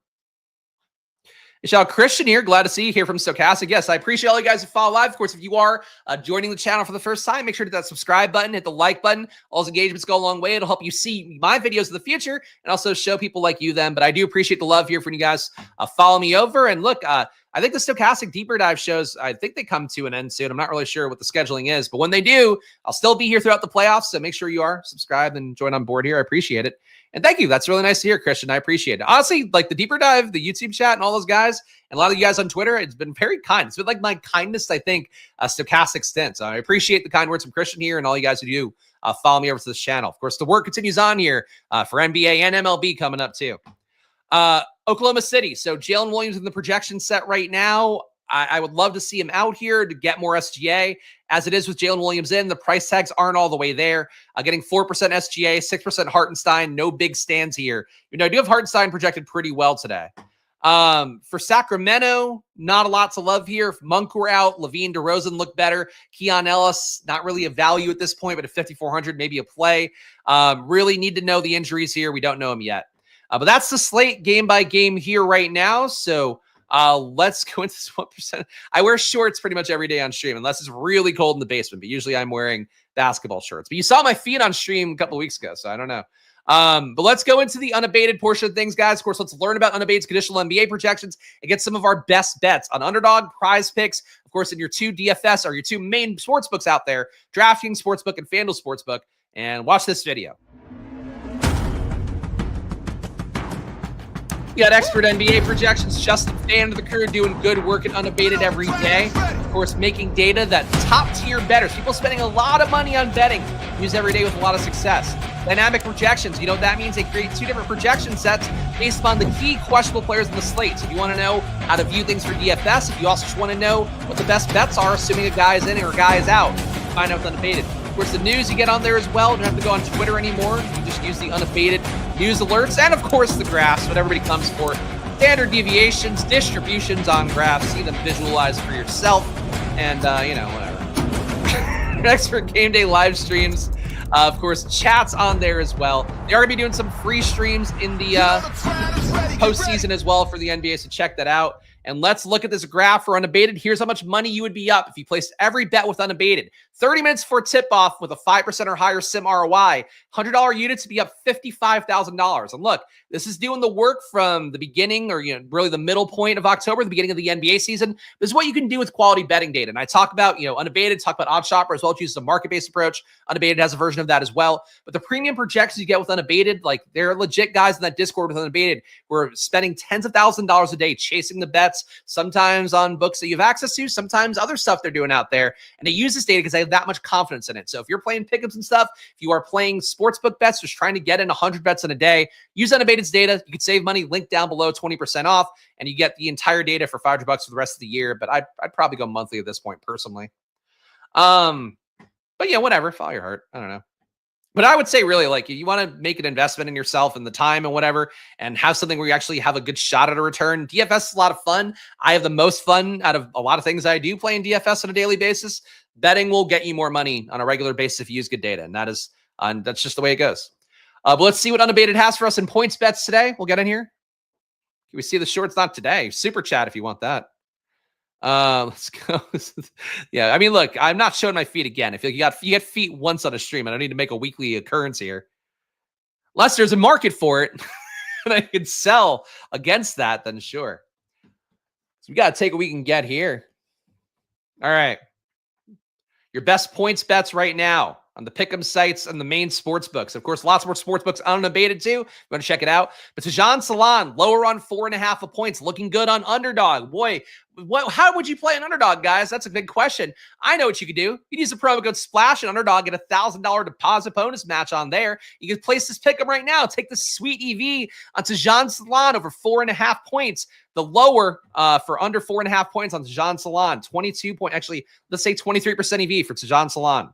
Christian here. Glad to see you here from Stokastic. Yes, I appreciate all you guys who follow live. Of course, if you are joining the channel for the first time, make sure to hit that subscribe button, hit the like button. All those engagements go a long way. It'll help you see my videos in the future and also show people like you them. But I do appreciate the love here from you guys. Follow me over. And look, I think the Stokastic Deeper Dive shows, I think they come to an end soon. I'm not really sure what the scheduling is, but when they do, I'll still be here throughout the playoffs. So make sure you are subscribed and join on board here. I appreciate it. And thank you. That's really nice to hear, Christian. I appreciate it. Honestly, like the Deeper Dive, the YouTube chat, and all those guys, and a lot of you guys on Twitter, it's been very kind. It's been like my kindest, I think, Stokastic stint. So I appreciate the kind words from Christian here and all you guys who do follow me over to this channel. Of course, the work continues on here for NBA and MLB coming up too. Oklahoma City. So Jalen Williams in the projection set right now. I would love to see him out here to get more SGA. As it is with Jalen Williams in, the price tags aren't all the way there. Getting 4% SGA, 6% Hartenstein, no big stands here. You know, I do have Hartenstein projected pretty well today. For Sacramento, not a lot to love here. If Monk were out, Levine, DeRozan look better. Keon Ellis, not really a value at this point, but at 5,400, maybe a play. Really need to know the injuries here. We don't know them yet. But that's the slate game by game here right now. So let's go into this 1%. I wear shorts pretty much every day on stream, unless it's really cold in the basement, but usually I'm wearing basketball shorts. But you saw my feet on stream a couple of weeks ago, so I don't know. But let's go into the unabated portion of things, guys. Of course, let's learn about Unabated's conditional NBA projections and get some of our best bets on Underdog, PrizePicks, of course, in your two DFS or your two main sports books out there, DraftKings Sportsbook and FanDuel Sportsbook. And watch this video. We got expert NBA projections. Justin Fan of the crew doing good work at Unabated every day. Of course, making data that top-tier bettors, people spending a lot of money on betting, use every day with a lot of success. Dynamic projections. You know what that means? They create two different projection sets based upon the key questionable players in the slate. So if you want to know how to view things for DFS, if you also just want to know what the best bets are, assuming a guy is in or a guy is out, find out with Unabated. Of course, the news you get on there as well. You don't have to go on Twitter anymore. You just use the Unabated news alerts, and of course the graphs, what everybody comes for. Standard deviations, distributions on graphs, see them visualized for yourself, and you know, whatever. Next for game day live streams, of course, chats on there as well. They are going to be doing some free streams in the postseason as well for the NBA, so check that out. And let's look at this graph for Unabated. Here's how much money you would be up if you placed every bet with Unabated. 30 minutes for tip-off with a 5% or higher sim ROI, $100 units to be up $55,000. And look, this is doing the work from the beginning or really the middle point of October, the beginning of the NBA season. This is what you can do with quality betting data. And I talk about, Unabated, talk about OddsShopper as well, choose a market-based approach. Unabated has a version of that as well. But the premium projections you get with Unabated, like they're legit guys in that Discord with Unabated who are spending tens of thousands of dollars a day chasing the bets, sometimes on books that you have access to, sometimes other stuff they're doing out there. And they use this data because they have that much confidence in it. So if you're playing pick'ems and stuff, if you are playing sportsbook bets, just trying to get in 100 bets in a day, use Unabated's data. You can save money, link down below, 20% off, and you get the entire data for $500 for the rest of the year. But I'd probably go monthly at this point personally. But yeah, whatever, follow your heart. I don't know. But I would say really, like, you want to make an investment in yourself and the time and whatever, and have something where you actually have a good shot at a return. DFS is a lot of fun. I have the most fun out of a lot of things I do playing DFS on a daily basis. Betting will get you more money on a regular basis if you use good data, and that's just the way it goes. But let's see what Unabated has for us in points bets today. We'll get in here. Can we see the shorts? Not today. Super chat if you want that. Let's go. Yeah, I mean, look, I'm not showing my feet again. If you get feet once on a stream, I don't need to make a weekly occurrence here. Unless there's a market for it and I can sell against that, then sure. So we got to take what we can get here. All right. Your best points bets right now on the pick'em sites and the main sports books. Of course, lots more sports books on Unabated too. You want to check it out. But Tajan Salan, lower on 4.5 points, looking good on Underdog. Boy, how would you play an Underdog, guys? That's a big question. I know what you could do. You'd use the promo code SPLASH and Underdog, get a $1,000 deposit bonus match on there. You can place this pick'em right now. Take the sweet EV on Tajan Salan over 4.5 points. The lower for under 4.5 points on Tajan Salan, let's say 23% EV for Tajan Salan.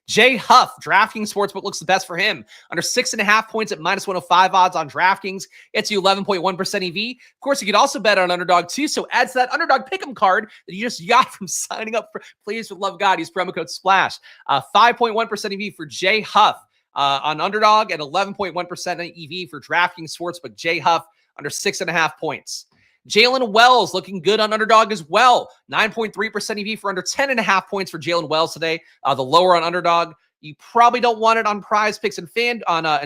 Jay Huff, DraftKings Sportsbook looks the best for him. Under 6.5 points at minus 105 odds on DraftKings. Gets you 11.1% EV. Of course, you could also bet on Underdog too. So adds that Underdog Pick'em card that you just got from signing up for Please with Love God. Use promo code SPLASH. 5.1% EV for Jay Huff on Underdog and 11.1% EV for DraftKings Sportsbook. Jay Huff under 6.5 points. Jalen Wells looking good on Underdog as well. 9.3% EV for under 10.5 points for Jalen Wells today. The lower on Underdog. You probably don't want it on PrizePicks and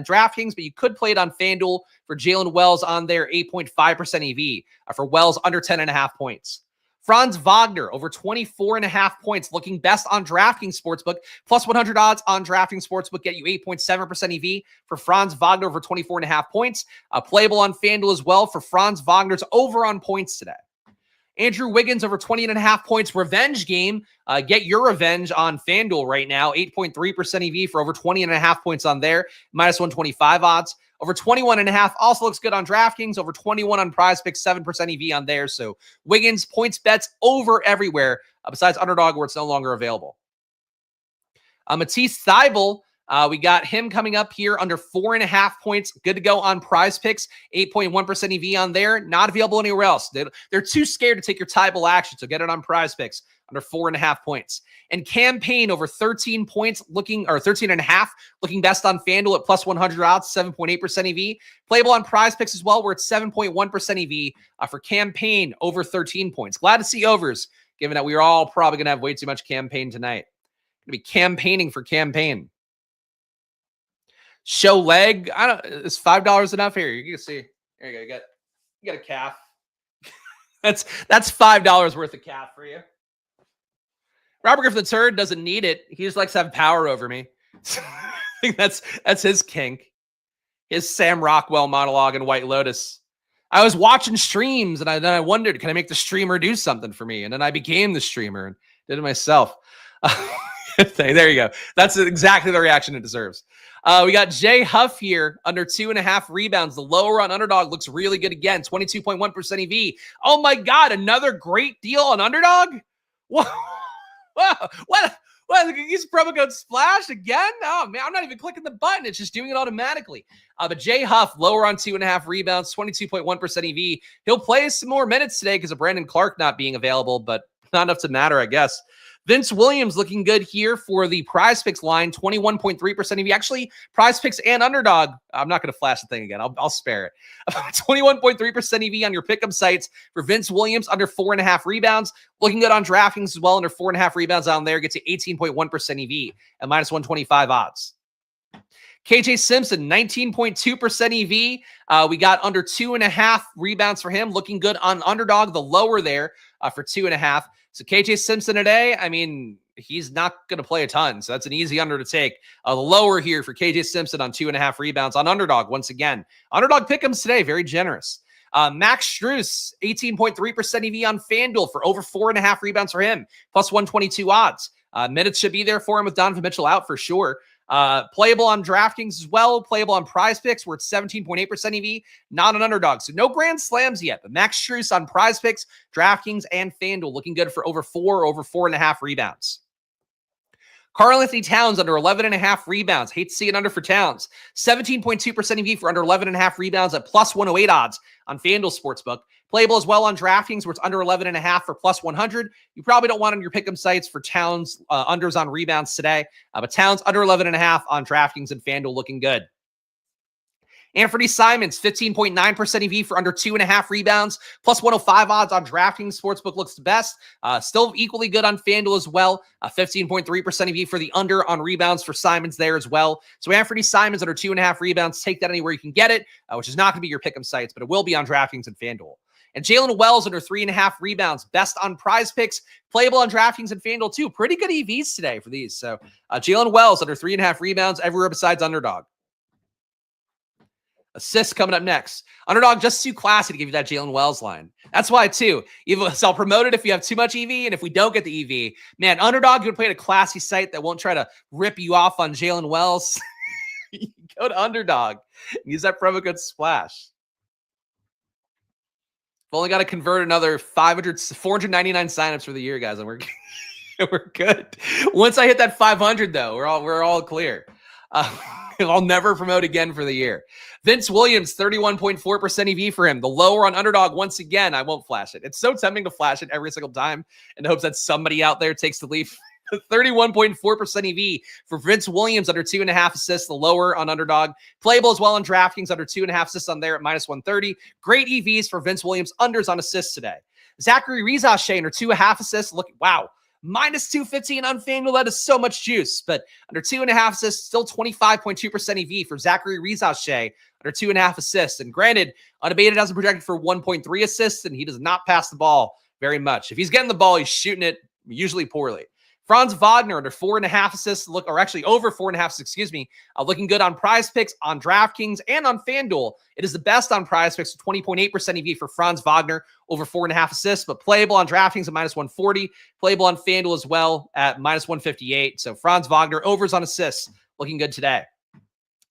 DraftKings, but you could play it on FanDuel for Jalen Wells on there. 8.5% EV for Wells under 10.5 points. Franz Wagner over 24.5 points, looking best on DraftKings Sportsbook. Plus 100 odds on DraftKings Sportsbook get you 8.7% EV for Franz Wagner over 24.5 points. Playable on FanDuel as well for Franz Wagner's over on points today. Andrew Wiggins over 20.5 points, revenge game. Get your revenge on FanDuel right now. 8.3% EV for over 20.5 points on there. Minus 125 odds. Over 21.5 also looks good on DraftKings. Over 21 on PrizePicks, 7% EV on there. So Wiggins, points bets over everywhere besides Underdog where it's no longer available. Matisse Thybulle, we got him coming up here under 4.5 points. Good to go on PrizePicks. 8.1% EV on there. Not available anywhere else. They're too scared to take your Thybulle action, so get it on PrizePicks under 4.5 points. And Campaign over 13 points, or 13.5, looking best on FanDuel at plus 100 odds, 7.8% EV. Playable on PrizePicks as well, where it's 7.1% EV for Campaign over 13 points. Glad to see overs, given that we're all probably going to have way too much Campaign tonight. Going to be campaigning for Campaign. Show leg. Is $5 enough? Here, you can see. There you go. You got a calf. That's $5 worth of calf for you. Robert Griffin III doesn't need it. He just likes to have power over me. I think that's his kink. His Sam Rockwell monologue in White Lotus. I was watching streams and then I wondered, can I make the streamer do something for me? And then I became the streamer and did it myself. There you go. That's exactly the reaction it deserves. We got Jay Huff here under 2.5 rebounds. The lower on Underdog looks really good again. 22.1% EV. Oh my God, another great deal on Underdog? Whoa. What? Use promo code SPLASH again? Oh, man, I'm not even clicking the button. It's just doing it automatically. But Jay Huff, lower on 2.5 rebounds, 22.1% EV. He'll play some more minutes today because of Brandon Clark not being available, but not enough to matter, I guess. Vince Williams looking good here for the PrizePicks line, 21.3% EV. Actually, PrizePicks and Underdog. I'm not going to flash the thing again. I'll spare it. 21.3% EV on your pick'em sites for Vince Williams, under 4.5 rebounds. Looking good on DraftKings as well, under 4.5 rebounds on there. Gets you 18.1% EV at minus 125 odds. KJ Simpson, 19.2% EV. We got under 2.5 rebounds for him. Looking good on Underdog, the lower there for 2.5. So KJ Simpson today, I mean, he's not going to play a ton. So that's an easy under to take. The lower here for KJ Simpson on 2.5 rebounds on Underdog. Once again, Underdog pick'ems today, very generous. Max Strus, 18.3% EV on FanDuel for over 4.5 rebounds for him, plus 122 odds. Minutes should be there for him with Donovan Mitchell out for sure. Playable on DraftKings as well, playable on PrizePicks, where it's 17.8% EV, not an Underdog. So no grand slams yet, but Max Strus on PrizePicks, DraftKings, and FanDuel looking good for over 4.5 rebounds. Karl-Anthony Towns under 11.5 rebounds. Hate to see it under for Towns. 17.2% EV for under 11.5 rebounds at plus 108 odds on FanDuel Sportsbook. Playable as well on DraftKings, where it's under 11.5 for plus 100. You probably don't want on your pick'em sites for Towns unders on rebounds today, but Towns under 11.5 on DraftKings and FanDuel looking good. Anthony Simons, 15.9% EV for under 2.5 rebounds, plus 105 odds on DraftKings Sportsbook looks the best. Still equally good on FanDuel as well. 15.3% EV for the under on rebounds for Simons there as well. So Anthony Simons under 2.5 rebounds, take that anywhere you can get it, which is not going to be your pick'em sites, but it will be on DraftKings and FanDuel. And Jalen Wells under 3.5 rebounds, best on PrizePicks, playable on DraftKings and FanDuel too. Pretty good EVs today for these. So Jalen Wells under 3.5 rebounds everywhere besides Underdog. Assists coming up next. Underdog just too classy to give you that Jalen Wells line. That's why, too. So I'll promote it if you have too much EV, and if we don't get the EV, man, Underdog, you're going to play at a classy site that won't try to rip you off on Jalen Wells. Go to Underdog. Use that promo code SPLASH. We've only got to convert another 499 signups for the year, guys, and we're good. Once I hit that 500, though, we're all clear. I'll never promote again for the year. Vince Williams, 31.4% EV for him. The lower on Underdog, once again, I won't flash it. It's so tempting to flash it every single time in hopes that somebody out there takes the leap. 31.4% EV for Vince Williams under 2.5 assists, the lower on Underdog. Playable as well on DraftKings, under 2.5 assists on there at minus 130. Great EVs for Vince Williams, unders on assists today. Zachary Rizashe under 2.5 assists. Look, wow. Minus 215 on FanDuel. That is so much juice. But under 2.5 assists, still 25.2% EV for Zachary Rizashe under 2.5 assists. And granted, Unabated has a projected for 1.3 assists, and he does not pass the ball very much. If he's getting the ball, he's shooting it usually poorly. Franz Wagner under 4.5 assists, or actually over 4.5 assists, excuse me, looking good on PrizePicks, on DraftKings, and on FanDuel. It is the best on PrizePicks, 20.8% EV for Franz Wagner, over 4.5 assists, but playable on DraftKings at minus 140, playable on FanDuel as well at minus 158. So Franz Wagner, overs on assists, looking good today.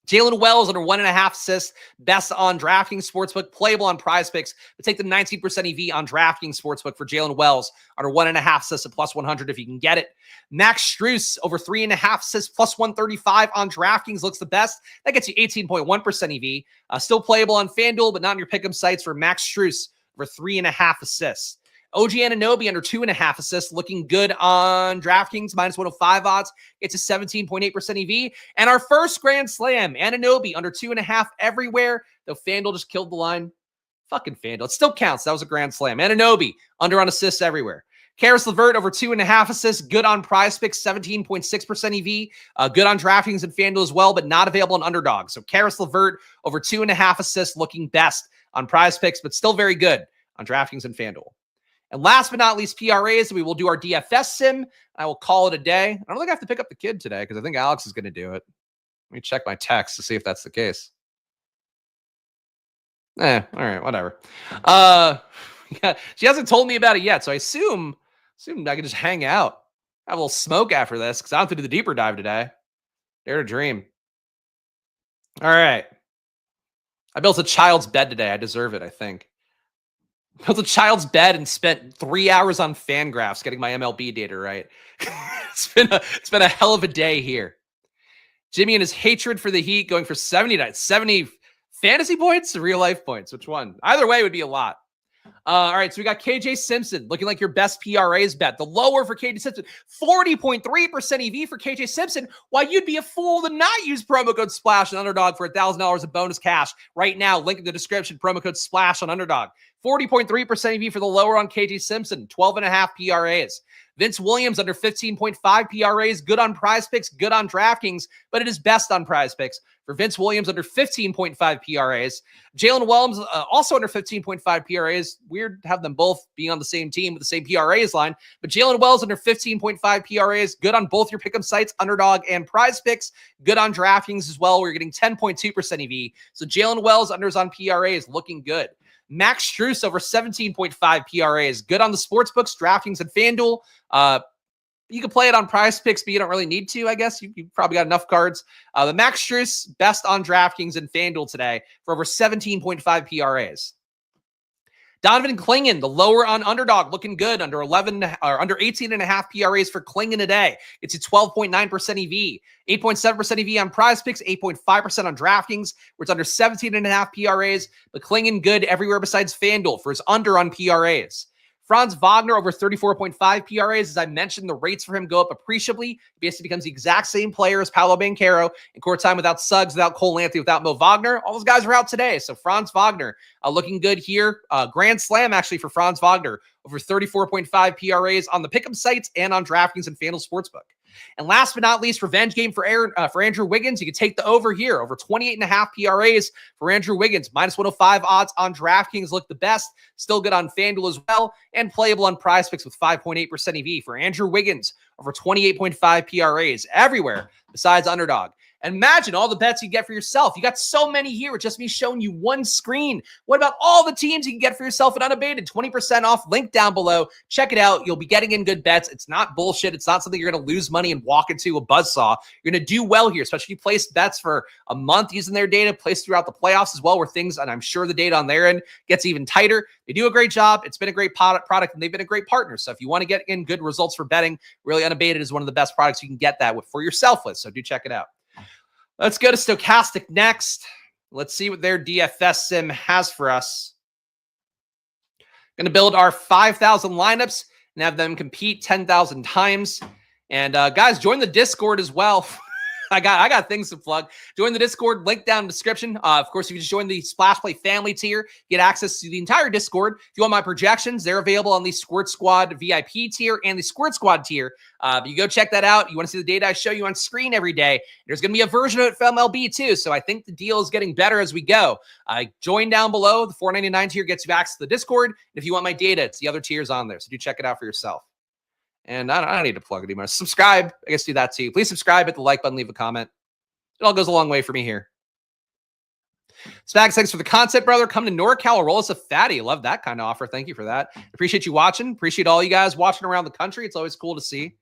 Jalen Wells under 1.5 assists, best on DraftKings Sportsbook, playable on PrizePicks, but take the 19% EV on DraftKings Sportsbook for Jalen Wells under 1.5 assists at plus 100 if you can get it. Max Strus over 3.5 assists, plus 135 on DraftKings looks the best. That gets you 18.1% EV. Still playable on FanDuel, but not on your pick'em sites for Max Strus over 3.5 assists. OG Anunoby under 2.5 assists, looking good on DraftKings, minus 105 odds. It's a 17.8% EV. And our first Grand Slam, Anunoby under 2.5 everywhere, though FanDuel just killed the line. Fucking FanDuel. It still counts. That was a Grand Slam. Anunoby under on assists everywhere. Karis LeVert over 2.5 assists, good on PrizePicks, 17.6% EV. Good on DraftKings and FanDuel as well, but not available on Underdog. So Karis LeVert over 2.5 assists, looking best on PrizePicks, but still very good on DraftKings and FanDuel. And last but not least, PRAs, we will do our DFS sim. I will call it a day. I don't think I have to pick up the kid today because I think Alex is going to do it. Let me check my text to see if that's the case. All right, whatever. Yeah, she hasn't told me about it yet, so I assume I can just hang out, have a little smoke after this because I have to do the deeper dive today. Dare to dream. All right. I built a child's bed today. I deserve it, I think. Built a child's bed and spent 3 hours on Fangraphs getting my MLB data right. It's been a hell of a day here. Jimmy and his hatred for the Heat going for 70 fantasy points or real life points. Which one? Either way would be a lot. All right, so we got KJ Simpson looking like your best PRAs bet. The lower for KJ Simpson, 40.3% EV for KJ Simpson. Why, you'd be a fool to not use promo code SPLASH on Underdog for $1,000 of bonus cash right now. Link in the description, promo code SPLASH on Underdog. 40.3% EV for the lower on KJ Simpson, 12.5 PRAs. Vince Williams under 15.5 PRAs, good on PrizePicks, good on DraftKings, but it is best on PrizePicks. For Vince Williams under 15.5 PRAs. Jalen Williams also under 15.5 PRAs. Weird to have them both being on the same team with the same PRAs line. But Jalen Wells under 15.5 PRAs. Good on both your pick'em sites, Underdog and PrizePicks. Good on DraftKings as well. We're getting 10.2% EV. So Jalen Wells unders on PRAs looking good. Max Strus over 17.5 PRAs. Good on the sportsbooks, DraftKings, and FanDuel. You can play it on PrizePicks, but you don't really need to, I guess. You probably got enough cards. The Max Strus, best on DraftKings and FanDuel today for over 17.5 PRAs. Donovan Clingan, the lower on Underdog, looking good, under 18.5 PRAs for Clingan today. It's a 12.9% EV, 8.7% EV on PrizePicks, 8.5% on DraftKings, where it's under 17.5 PRAs, but Clingan good everywhere besides FanDuel for his under on PRAs. Franz Wagner over 34.5 PRAs. As I mentioned, the rates for him go up appreciably. He basically becomes the exact same player as Paolo Banchero in court time without Suggs, without Cole Anthony, without Mo Wagner. All those guys are out today. So Franz Wagner looking good here. Grand slam actually for Franz Wagner over 34.5 PRAs on the pick'em sites and on DraftKings and FanDuel Sportsbook. And last but not least, revenge game for Andrew Wiggins. You can take the over here, over 28.5 PRAs for Andrew Wiggins. Minus 105 odds on DraftKings look the best. Still good on FanDuel as well, and playable on PrizePicks with 5.8% EV for Andrew Wiggins, over 28.5 PRAs everywhere besides Underdog. And imagine all the bets you get for yourself. You got so many here with just me showing you one screen. What about all the teams you can get for yourself at Unabated? 20% off, link down below. Check it out. You'll be getting in good bets. It's not bullshit. It's not something you're going to lose money and walk into a buzzsaw. You're going to do well here, especially if you place bets for a month using their data, place throughout the playoffs as well, where things, and I'm sure the data on their end gets even tighter. They do a great job. It's been a great product, and they've been a great partner. So if you want to get in good results for betting, really Unabated is one of the best products you can get that for yourself with. So do check it out. Let's go to Stokastic next. Let's see what their DFS sim has for us. Going to build our 5,000 lineups and have them compete 10,000 times. And guys, join the Discord as well. I got things to plug. Join the Discord, link down in the description. Of course, if you just join the Splash Play family tier, get access to the entire Discord. If you want my projections, they're available on the Squirt Squad VIP tier and the Squirt Squad tier. You go check that out. You want to see the data I show you on screen every day. There's going to be a version of it for MLB too, so I think the deal is getting better as we go. Join down below. The $4.99 tier gets you access to the Discord. If you want my data, it's the other tiers on there, so do check it out for yourself. And I don't need to plug it anymore. Subscribe. I guess do that too. Please subscribe, hit the like button, leave a comment. It all goes a long way for me here. Spags, thanks for the content, brother. Come to NorCal, roll us a fatty. Love that kind of offer. Thank you for that. Appreciate you watching. Appreciate all you guys watching around the country. It's always cool to see.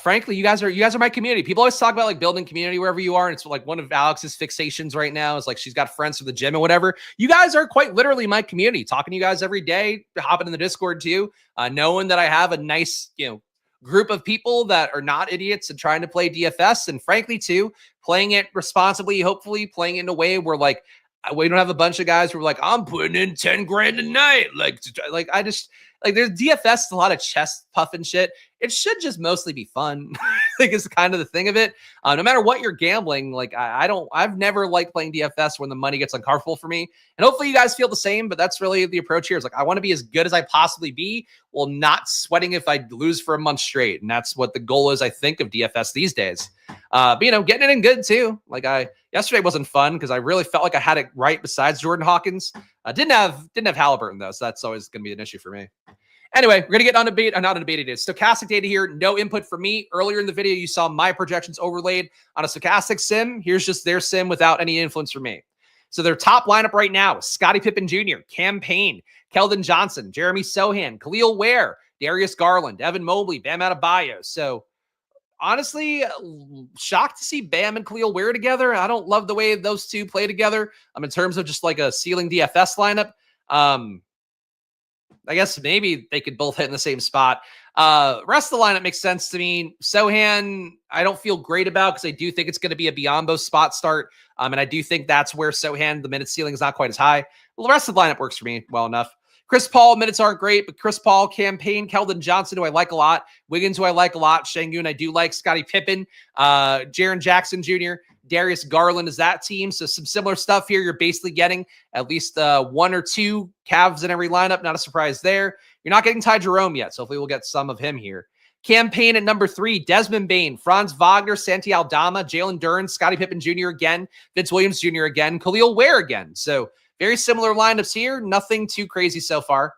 Frankly, you guys are my community. People always talk about like building community wherever you are. And it's like one of Alex's fixations right now is like she's got friends from the gym and whatever. You guys are quite literally my community, talking to you guys every day, hopping in the Discord too, knowing that I have a nice, group of people that are not idiots and trying to play DFS. And frankly too, playing it responsibly, hopefully playing it in a way where like, we don't have a bunch of guys who are like, I'm putting in 10 grand a night. I just there's DFS, a lot of chest puffing shit. It should just mostly be fun. I think is kind of the thing of it. No matter what you're gambling, I've never liked playing DFS when the money gets uncomfortable for me. And hopefully you guys feel the same, but that's really the approach here. Is I want to be as good as I possibly be while not sweating if I lose for a month straight. And that's what the goal is, I think, of DFS these days. But getting it in good too. Yesterday wasn't fun because I really felt like I had it right besides Jordan Hawkins. Didn't have Halliburton though, so that's always going to be an issue for me. Anyway, we're going to get not unabated. It's stochastic data here. No input from me. Earlier in the video, you saw my projections overlaid on a stochastic sim. Here's just their sim without any influence from me. So their top lineup right now is Scottie Pippen Jr., Cam Payne, Keldon Johnson, Jeremy Sohan, Khalil Ware, Darius Garland, Evan Mobley, Bam Adebayo. So honestly, shocked to see Bam and Khalil Ware together. I don't love the way those two play together. In terms of just like a ceiling DFS lineup. I guess maybe they could both hit in the same spot. Rest of the lineup makes sense to me. Sohan, I don't feel great about because I do think it's going to be a Biyombo spot start. And I do think that's where Sohan, the minute ceiling is not quite as high. Well, the rest of the lineup works for me well enough. Chris Paul minutes aren't great, but Chris Paul, campaign, Keldon Johnson, who I like a lot. Wiggins, who I like a lot. Şengün, I do like. Scottie Pippen, Jaren Jackson Jr., Darius Garland is that team. So some similar stuff here. You're basically getting at least 1 or 2 Cavs in every lineup. Not a surprise there. You're not getting Ty Jerome yet, so hopefully we'll get some of him here. Campaign at number 3, Desmond Bane, Franz Wagner, Santi Aldama, Jalen Duren, Scottie Pippen Jr. again, Vince Williams Jr. again, Khalil Ware again. So very similar lineups here. Nothing too crazy so far.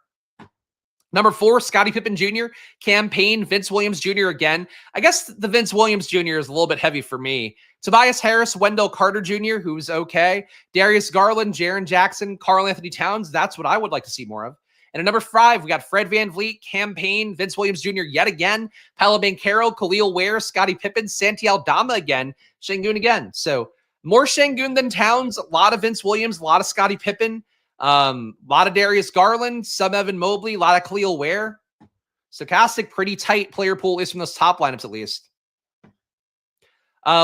Number 4, Scottie Pippen Jr., campaign, Vince Williams Jr. again. I guess the Vince Williams Jr. is a little bit heavy for me. Tobias Harris, Wendell Carter Jr., who's okay. Darius Garland, Jaren Jackson, Karl Anthony Towns. That's what I would like to see more of. And at number 5, we got Fred VanVleet, campaign, Vince Williams Jr. yet again, Paolo Banchero, Khalil Ware, Scottie Pippen, Santi Aldama again, Şengün again. So more Şengün than Towns, a lot of Vince Williams, a lot of Scottie Pippen, a lot of Darius Garland, some Evan Mobley, a lot of Khalil Ware. Stokastic, pretty tight player pool, at least from those top lineups at least.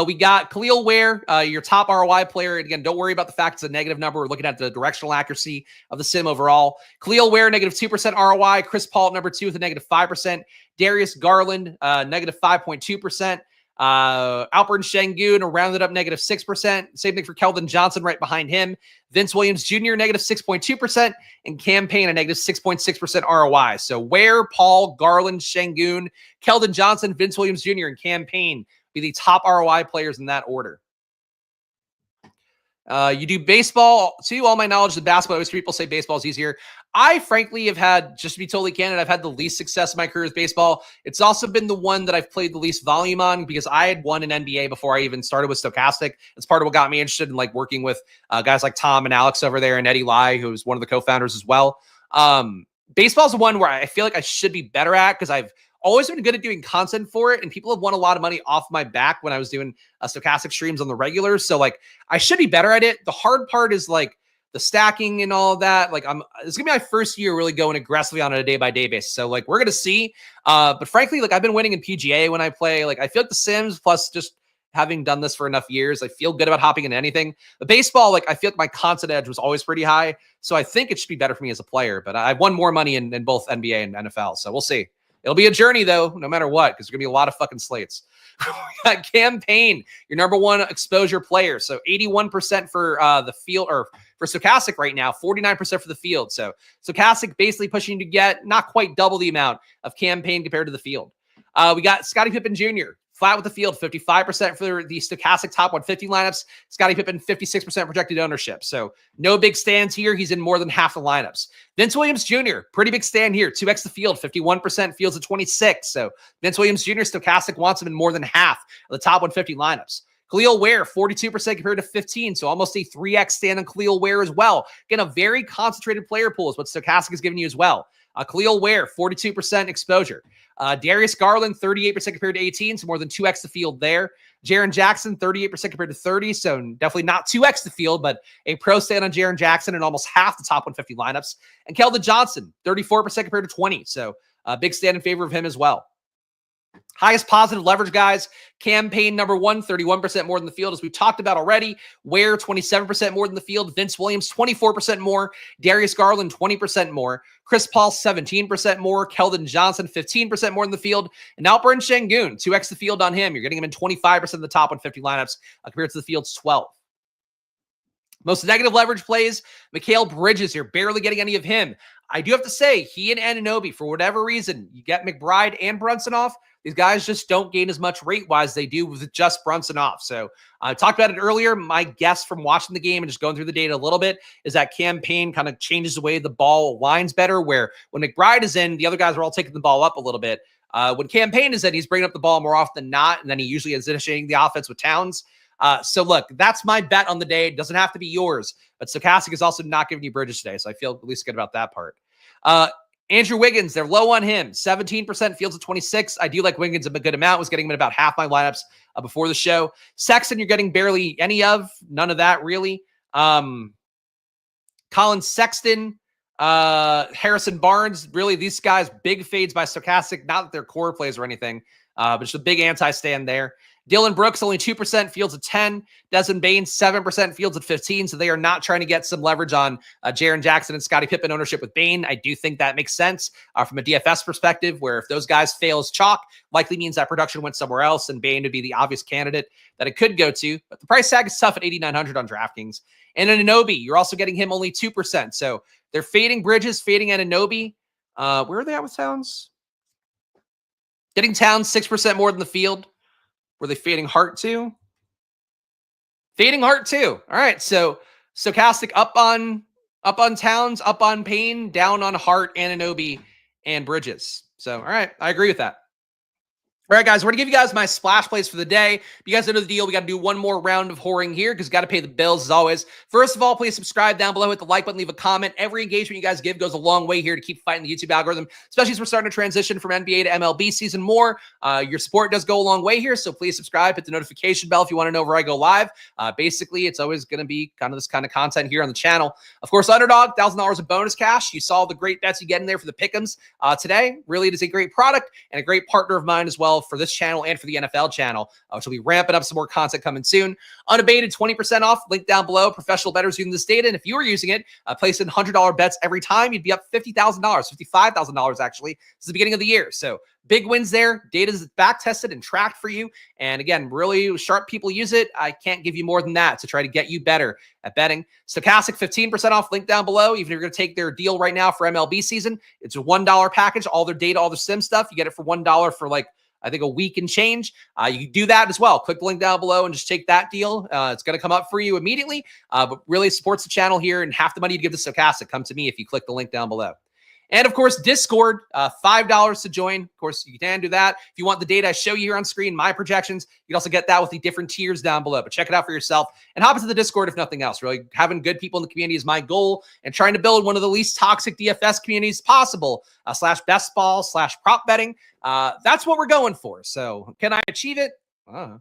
We got Khalil Ware, your top ROI player. And again, don't worry about the fact it's a negative number. We're looking at the directional accuracy of the sim overall. Khalil Ware, negative 2% ROI. Chris Paul, number 2 with a negative 5%. Darius Garland, negative 5.2%. Alperen Şengün, rounded up negative 6%. Same thing for Keldon Johnson right behind him. Vince Williams Jr., negative 6.2%. And campaign, a negative 6.6% ROI. So Ware, Paul, Garland, Şengün, Keldon Johnson, Vince Williams Jr., and campaign be the top ROI players in that order. You do baseball too. All my knowledge of basketball, always people say baseball is easier. I frankly have had, just to be totally candid, I've had the least success in my career with baseball. It's also been the one that I've played the least volume on because I had won an NBA before I even started with Stokastic. That's part of what got me interested in like working with guys like Tom and Alex over there and Eddie Lai, who's one of the co-founders as well. Baseball is the one where I feel like I should be better at because I've always been good at doing content for it, and people have won a lot of money off my back when I was doing Stokastic streams on the regular. So like, I should be better at it. The hard part is like the stacking and all of that. Like it's gonna be my first year really going aggressively on a day-by-day basis. So like, we're gonna see. But frankly, like I've been winning in PGA when I play. Like I feel like the Sims plus just having done this for enough years, I feel good about hopping into anything. But baseball, like I feel like my content edge was always pretty high. So I think it should be better for me as a player. But I've won more money in both NBA and NFL. So we'll see. It'll be a journey, though, no matter what, because there's going to be a lot of fucking slates. We got campaign, your number 1 exposure player. So 81% for the field, or for Stokastic right now, 49% for the field. So Stokastic basically pushing you to get not quite double the amount of campaign compared to the field. We got Scottie Pippen Jr., flat with the field, 55% for the Stokastic top 150 lineups. Scottie Pippen, 56% projected ownership. So no big stands here. He's in more than half the lineups. Vince Williams Jr., pretty big stand here, 2x the field, 51%, fields at 26. So Vince Williams Jr., Stokastic wants him in more than half of the top 150 lineups. Khalil Ware, 42% compared to 15, so almost a 3x stand on Khalil Ware as well. Again, a very concentrated player pool is what Stokastic is giving you as well. Khalil Ware, 42% exposure. Darius Garland, 38% compared to 18, so more than 2x the field there. Jaren Jackson, 38% compared to 30, so definitely not 2x the field, but a pro stand on Jaren Jackson and almost half the top 150 lineups. And Keldon Johnson, 34% compared to 20, so a big stand in favor of him as well. Highest positive leverage guys, campaign number 1, 31% more than the field, as we've talked about already. Ware, 27% more than the field. Vince Williams, 24% more. Darius Garland, 20% more. Chris Paul, 17% more. Keldon Johnson, 15% more than the field. And Alperen Şengün, 2x the field on him. You're getting him in 25% of the top 150 lineups compared to the field's 12. Most negative leverage plays, Mikal Bridges, you're barely getting any of him. I do have to say, he and Anunoby, for whatever reason, you get McBride and Brunson off, these guys just don't gain as much rate-wise as they do with just Brunson off. So I talked about it earlier. My guess from watching the game and just going through the data a little bit is that campaign kind of changes the way the ball aligns better, where when McBride is in, the other guys are all taking the ball up a little bit. When campaign is in, he's bringing up the ball more often than not, and then he usually is initiating the offense with Towns. So look, that's my bet on the day. It doesn't have to be yours, but Stokastic is also not giving you Bridges today, so I feel at least good about that part. Andrew Wiggins, they're low on him, 17%, fields at 26. I do like Wiggins a good amount, was getting him in about half my lineups before the show. Sexton, you're getting barely any of, none of that really. Colin Sexton, Harrison Barnes, really these guys, big fades by Stokastic, not that they're core plays or anything, but just a big anti-stand there. Dylan Brooks, only 2%, Fields at 10. Desmond Bain, 7%, Fields at 15. So they are not trying to get some leverage on Jaren Jackson and Scottie Pippen ownership with Bain. I do think that makes sense from a DFS perspective, where if those guys fail as chalk, likely means that production went somewhere else, and Bain would be the obvious candidate that it could go to. But the price tag is tough at 8,900 on DraftKings. And Anunoby, you're also getting him only 2%. So they're fading Bridges, fading Anunoby. Where are they at with Towns? Getting Towns 6% more than the field. Were they fading Hart too? Fading Hart too. All right. So Stokastic up on Towns, up on Payne, down on Hart, Anunoby, and Bridges. So, all right. I agree with that. All right, guys, we're going to give you guys my splash plays for the day. You guys know the deal. We got to do one more round of whoring here because got to pay the bills as always. First of all, please subscribe down below, hit the like button, leave a comment. Every engagement you guys give goes a long way here to keep fighting the YouTube algorithm, especially as we're starting to transition from NBA to MLB season more. Your support does go a long way here, so please subscribe, hit the notification bell if you want to know where I go live. Basically, it's always going to be kind of this kind of content here on the channel. Of course, Underdog, $1,000 of bonus cash. You saw the great bets you get in there for the pick'ems today. Really, it is a great product and a great partner of mine as well for this channel and for the NFL channel, which will be ramping up some more content coming soon. Unabated, 20% off, link down below. Professional bettors using this data, and if you were using it, placing $100 bets every time, you'd be up $50,000, $55,000 actually. This is the beginning of the year, so big wins there. Data is back tested and tracked for you, and again, really sharp people use it. I can't give you more than that to try to get you better at betting. Stokastic, 15% off, link down below. Even if you're going to take their deal right now for MLB season, it's a $1 package, all their data, all their sim stuff. You get it for $1 for like, I think, a week and change. You can do that as well. Click the link down below and just take that deal. It's going to come up for you immediately, but really supports the channel here, and half the money you give to Stokastic come to me if you click the link down below. And of course, Discord, $5 to join. Of course, you can do that. If you want the data I show you here on screen, my projections, you can also get that with the different tiers down below. But check it out for yourself and hop into the Discord if nothing else. Really having good people in the community is my goal, and trying to build one of the least toxic DFS communities possible, slash best ball, slash prop betting. That's what we're going for. So can I achieve it? We're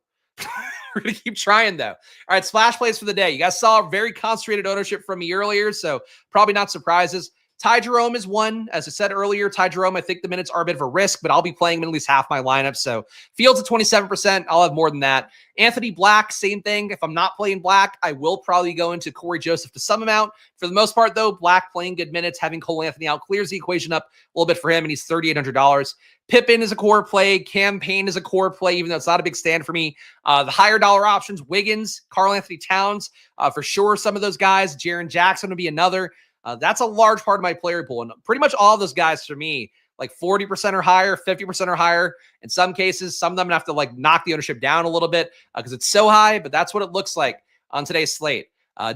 going to keep trying, though. All right, splash plays for the day. You guys saw very concentrated ownership from me earlier, so probably not surprises. Ty Jerome is one. As I said earlier, Ty Jerome, I think the minutes are a bit of a risk, but I'll be playing him in at least half my lineup. So Fields at 27%. I'll have more than that. Anthony Black, same thing. If I'm not playing Black, I will probably go into Corey Joseph to some amount. For the most part, though, Black playing good minutes, having Cole Anthony out clears the equation up a little bit for him, and he's $3,800. Pippen is a core play. Campaign is a core play, even though it's not a big stand for me. The higher dollar options, Wiggins, Karl Anthony Towns, for sure. Some of those guys, Jaren Jackson would be another. That's a large part of my player pool. And pretty much all of those guys for me, like 40% or higher, 50% or higher. In some cases, some of them have to like knock the ownership down a little bit because it's so high, but that's what it looks like on today's slate.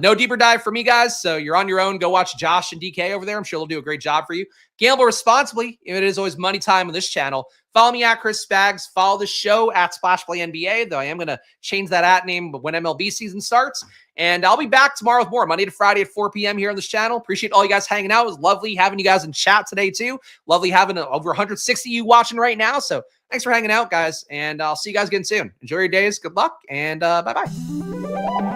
No deeper dive for me, guys. So you're on your own. Go watch Josh and DK over there. I'm sure they'll do a great job for you. Gamble responsibly. It is always money time on this channel. Follow me at Chris Spags. Follow the show at SplashPlayNBA, though I am going to change that at name when MLB season starts. And I'll be back tomorrow with more, Monday to Friday at 4 p.m. here on this channel. Appreciate all you guys hanging out. It was lovely having you guys in chat today, too. Lovely having over 160 of you watching right now. So thanks for hanging out, guys. And I'll see you guys again soon. Enjoy your days. Good luck. And bye-bye.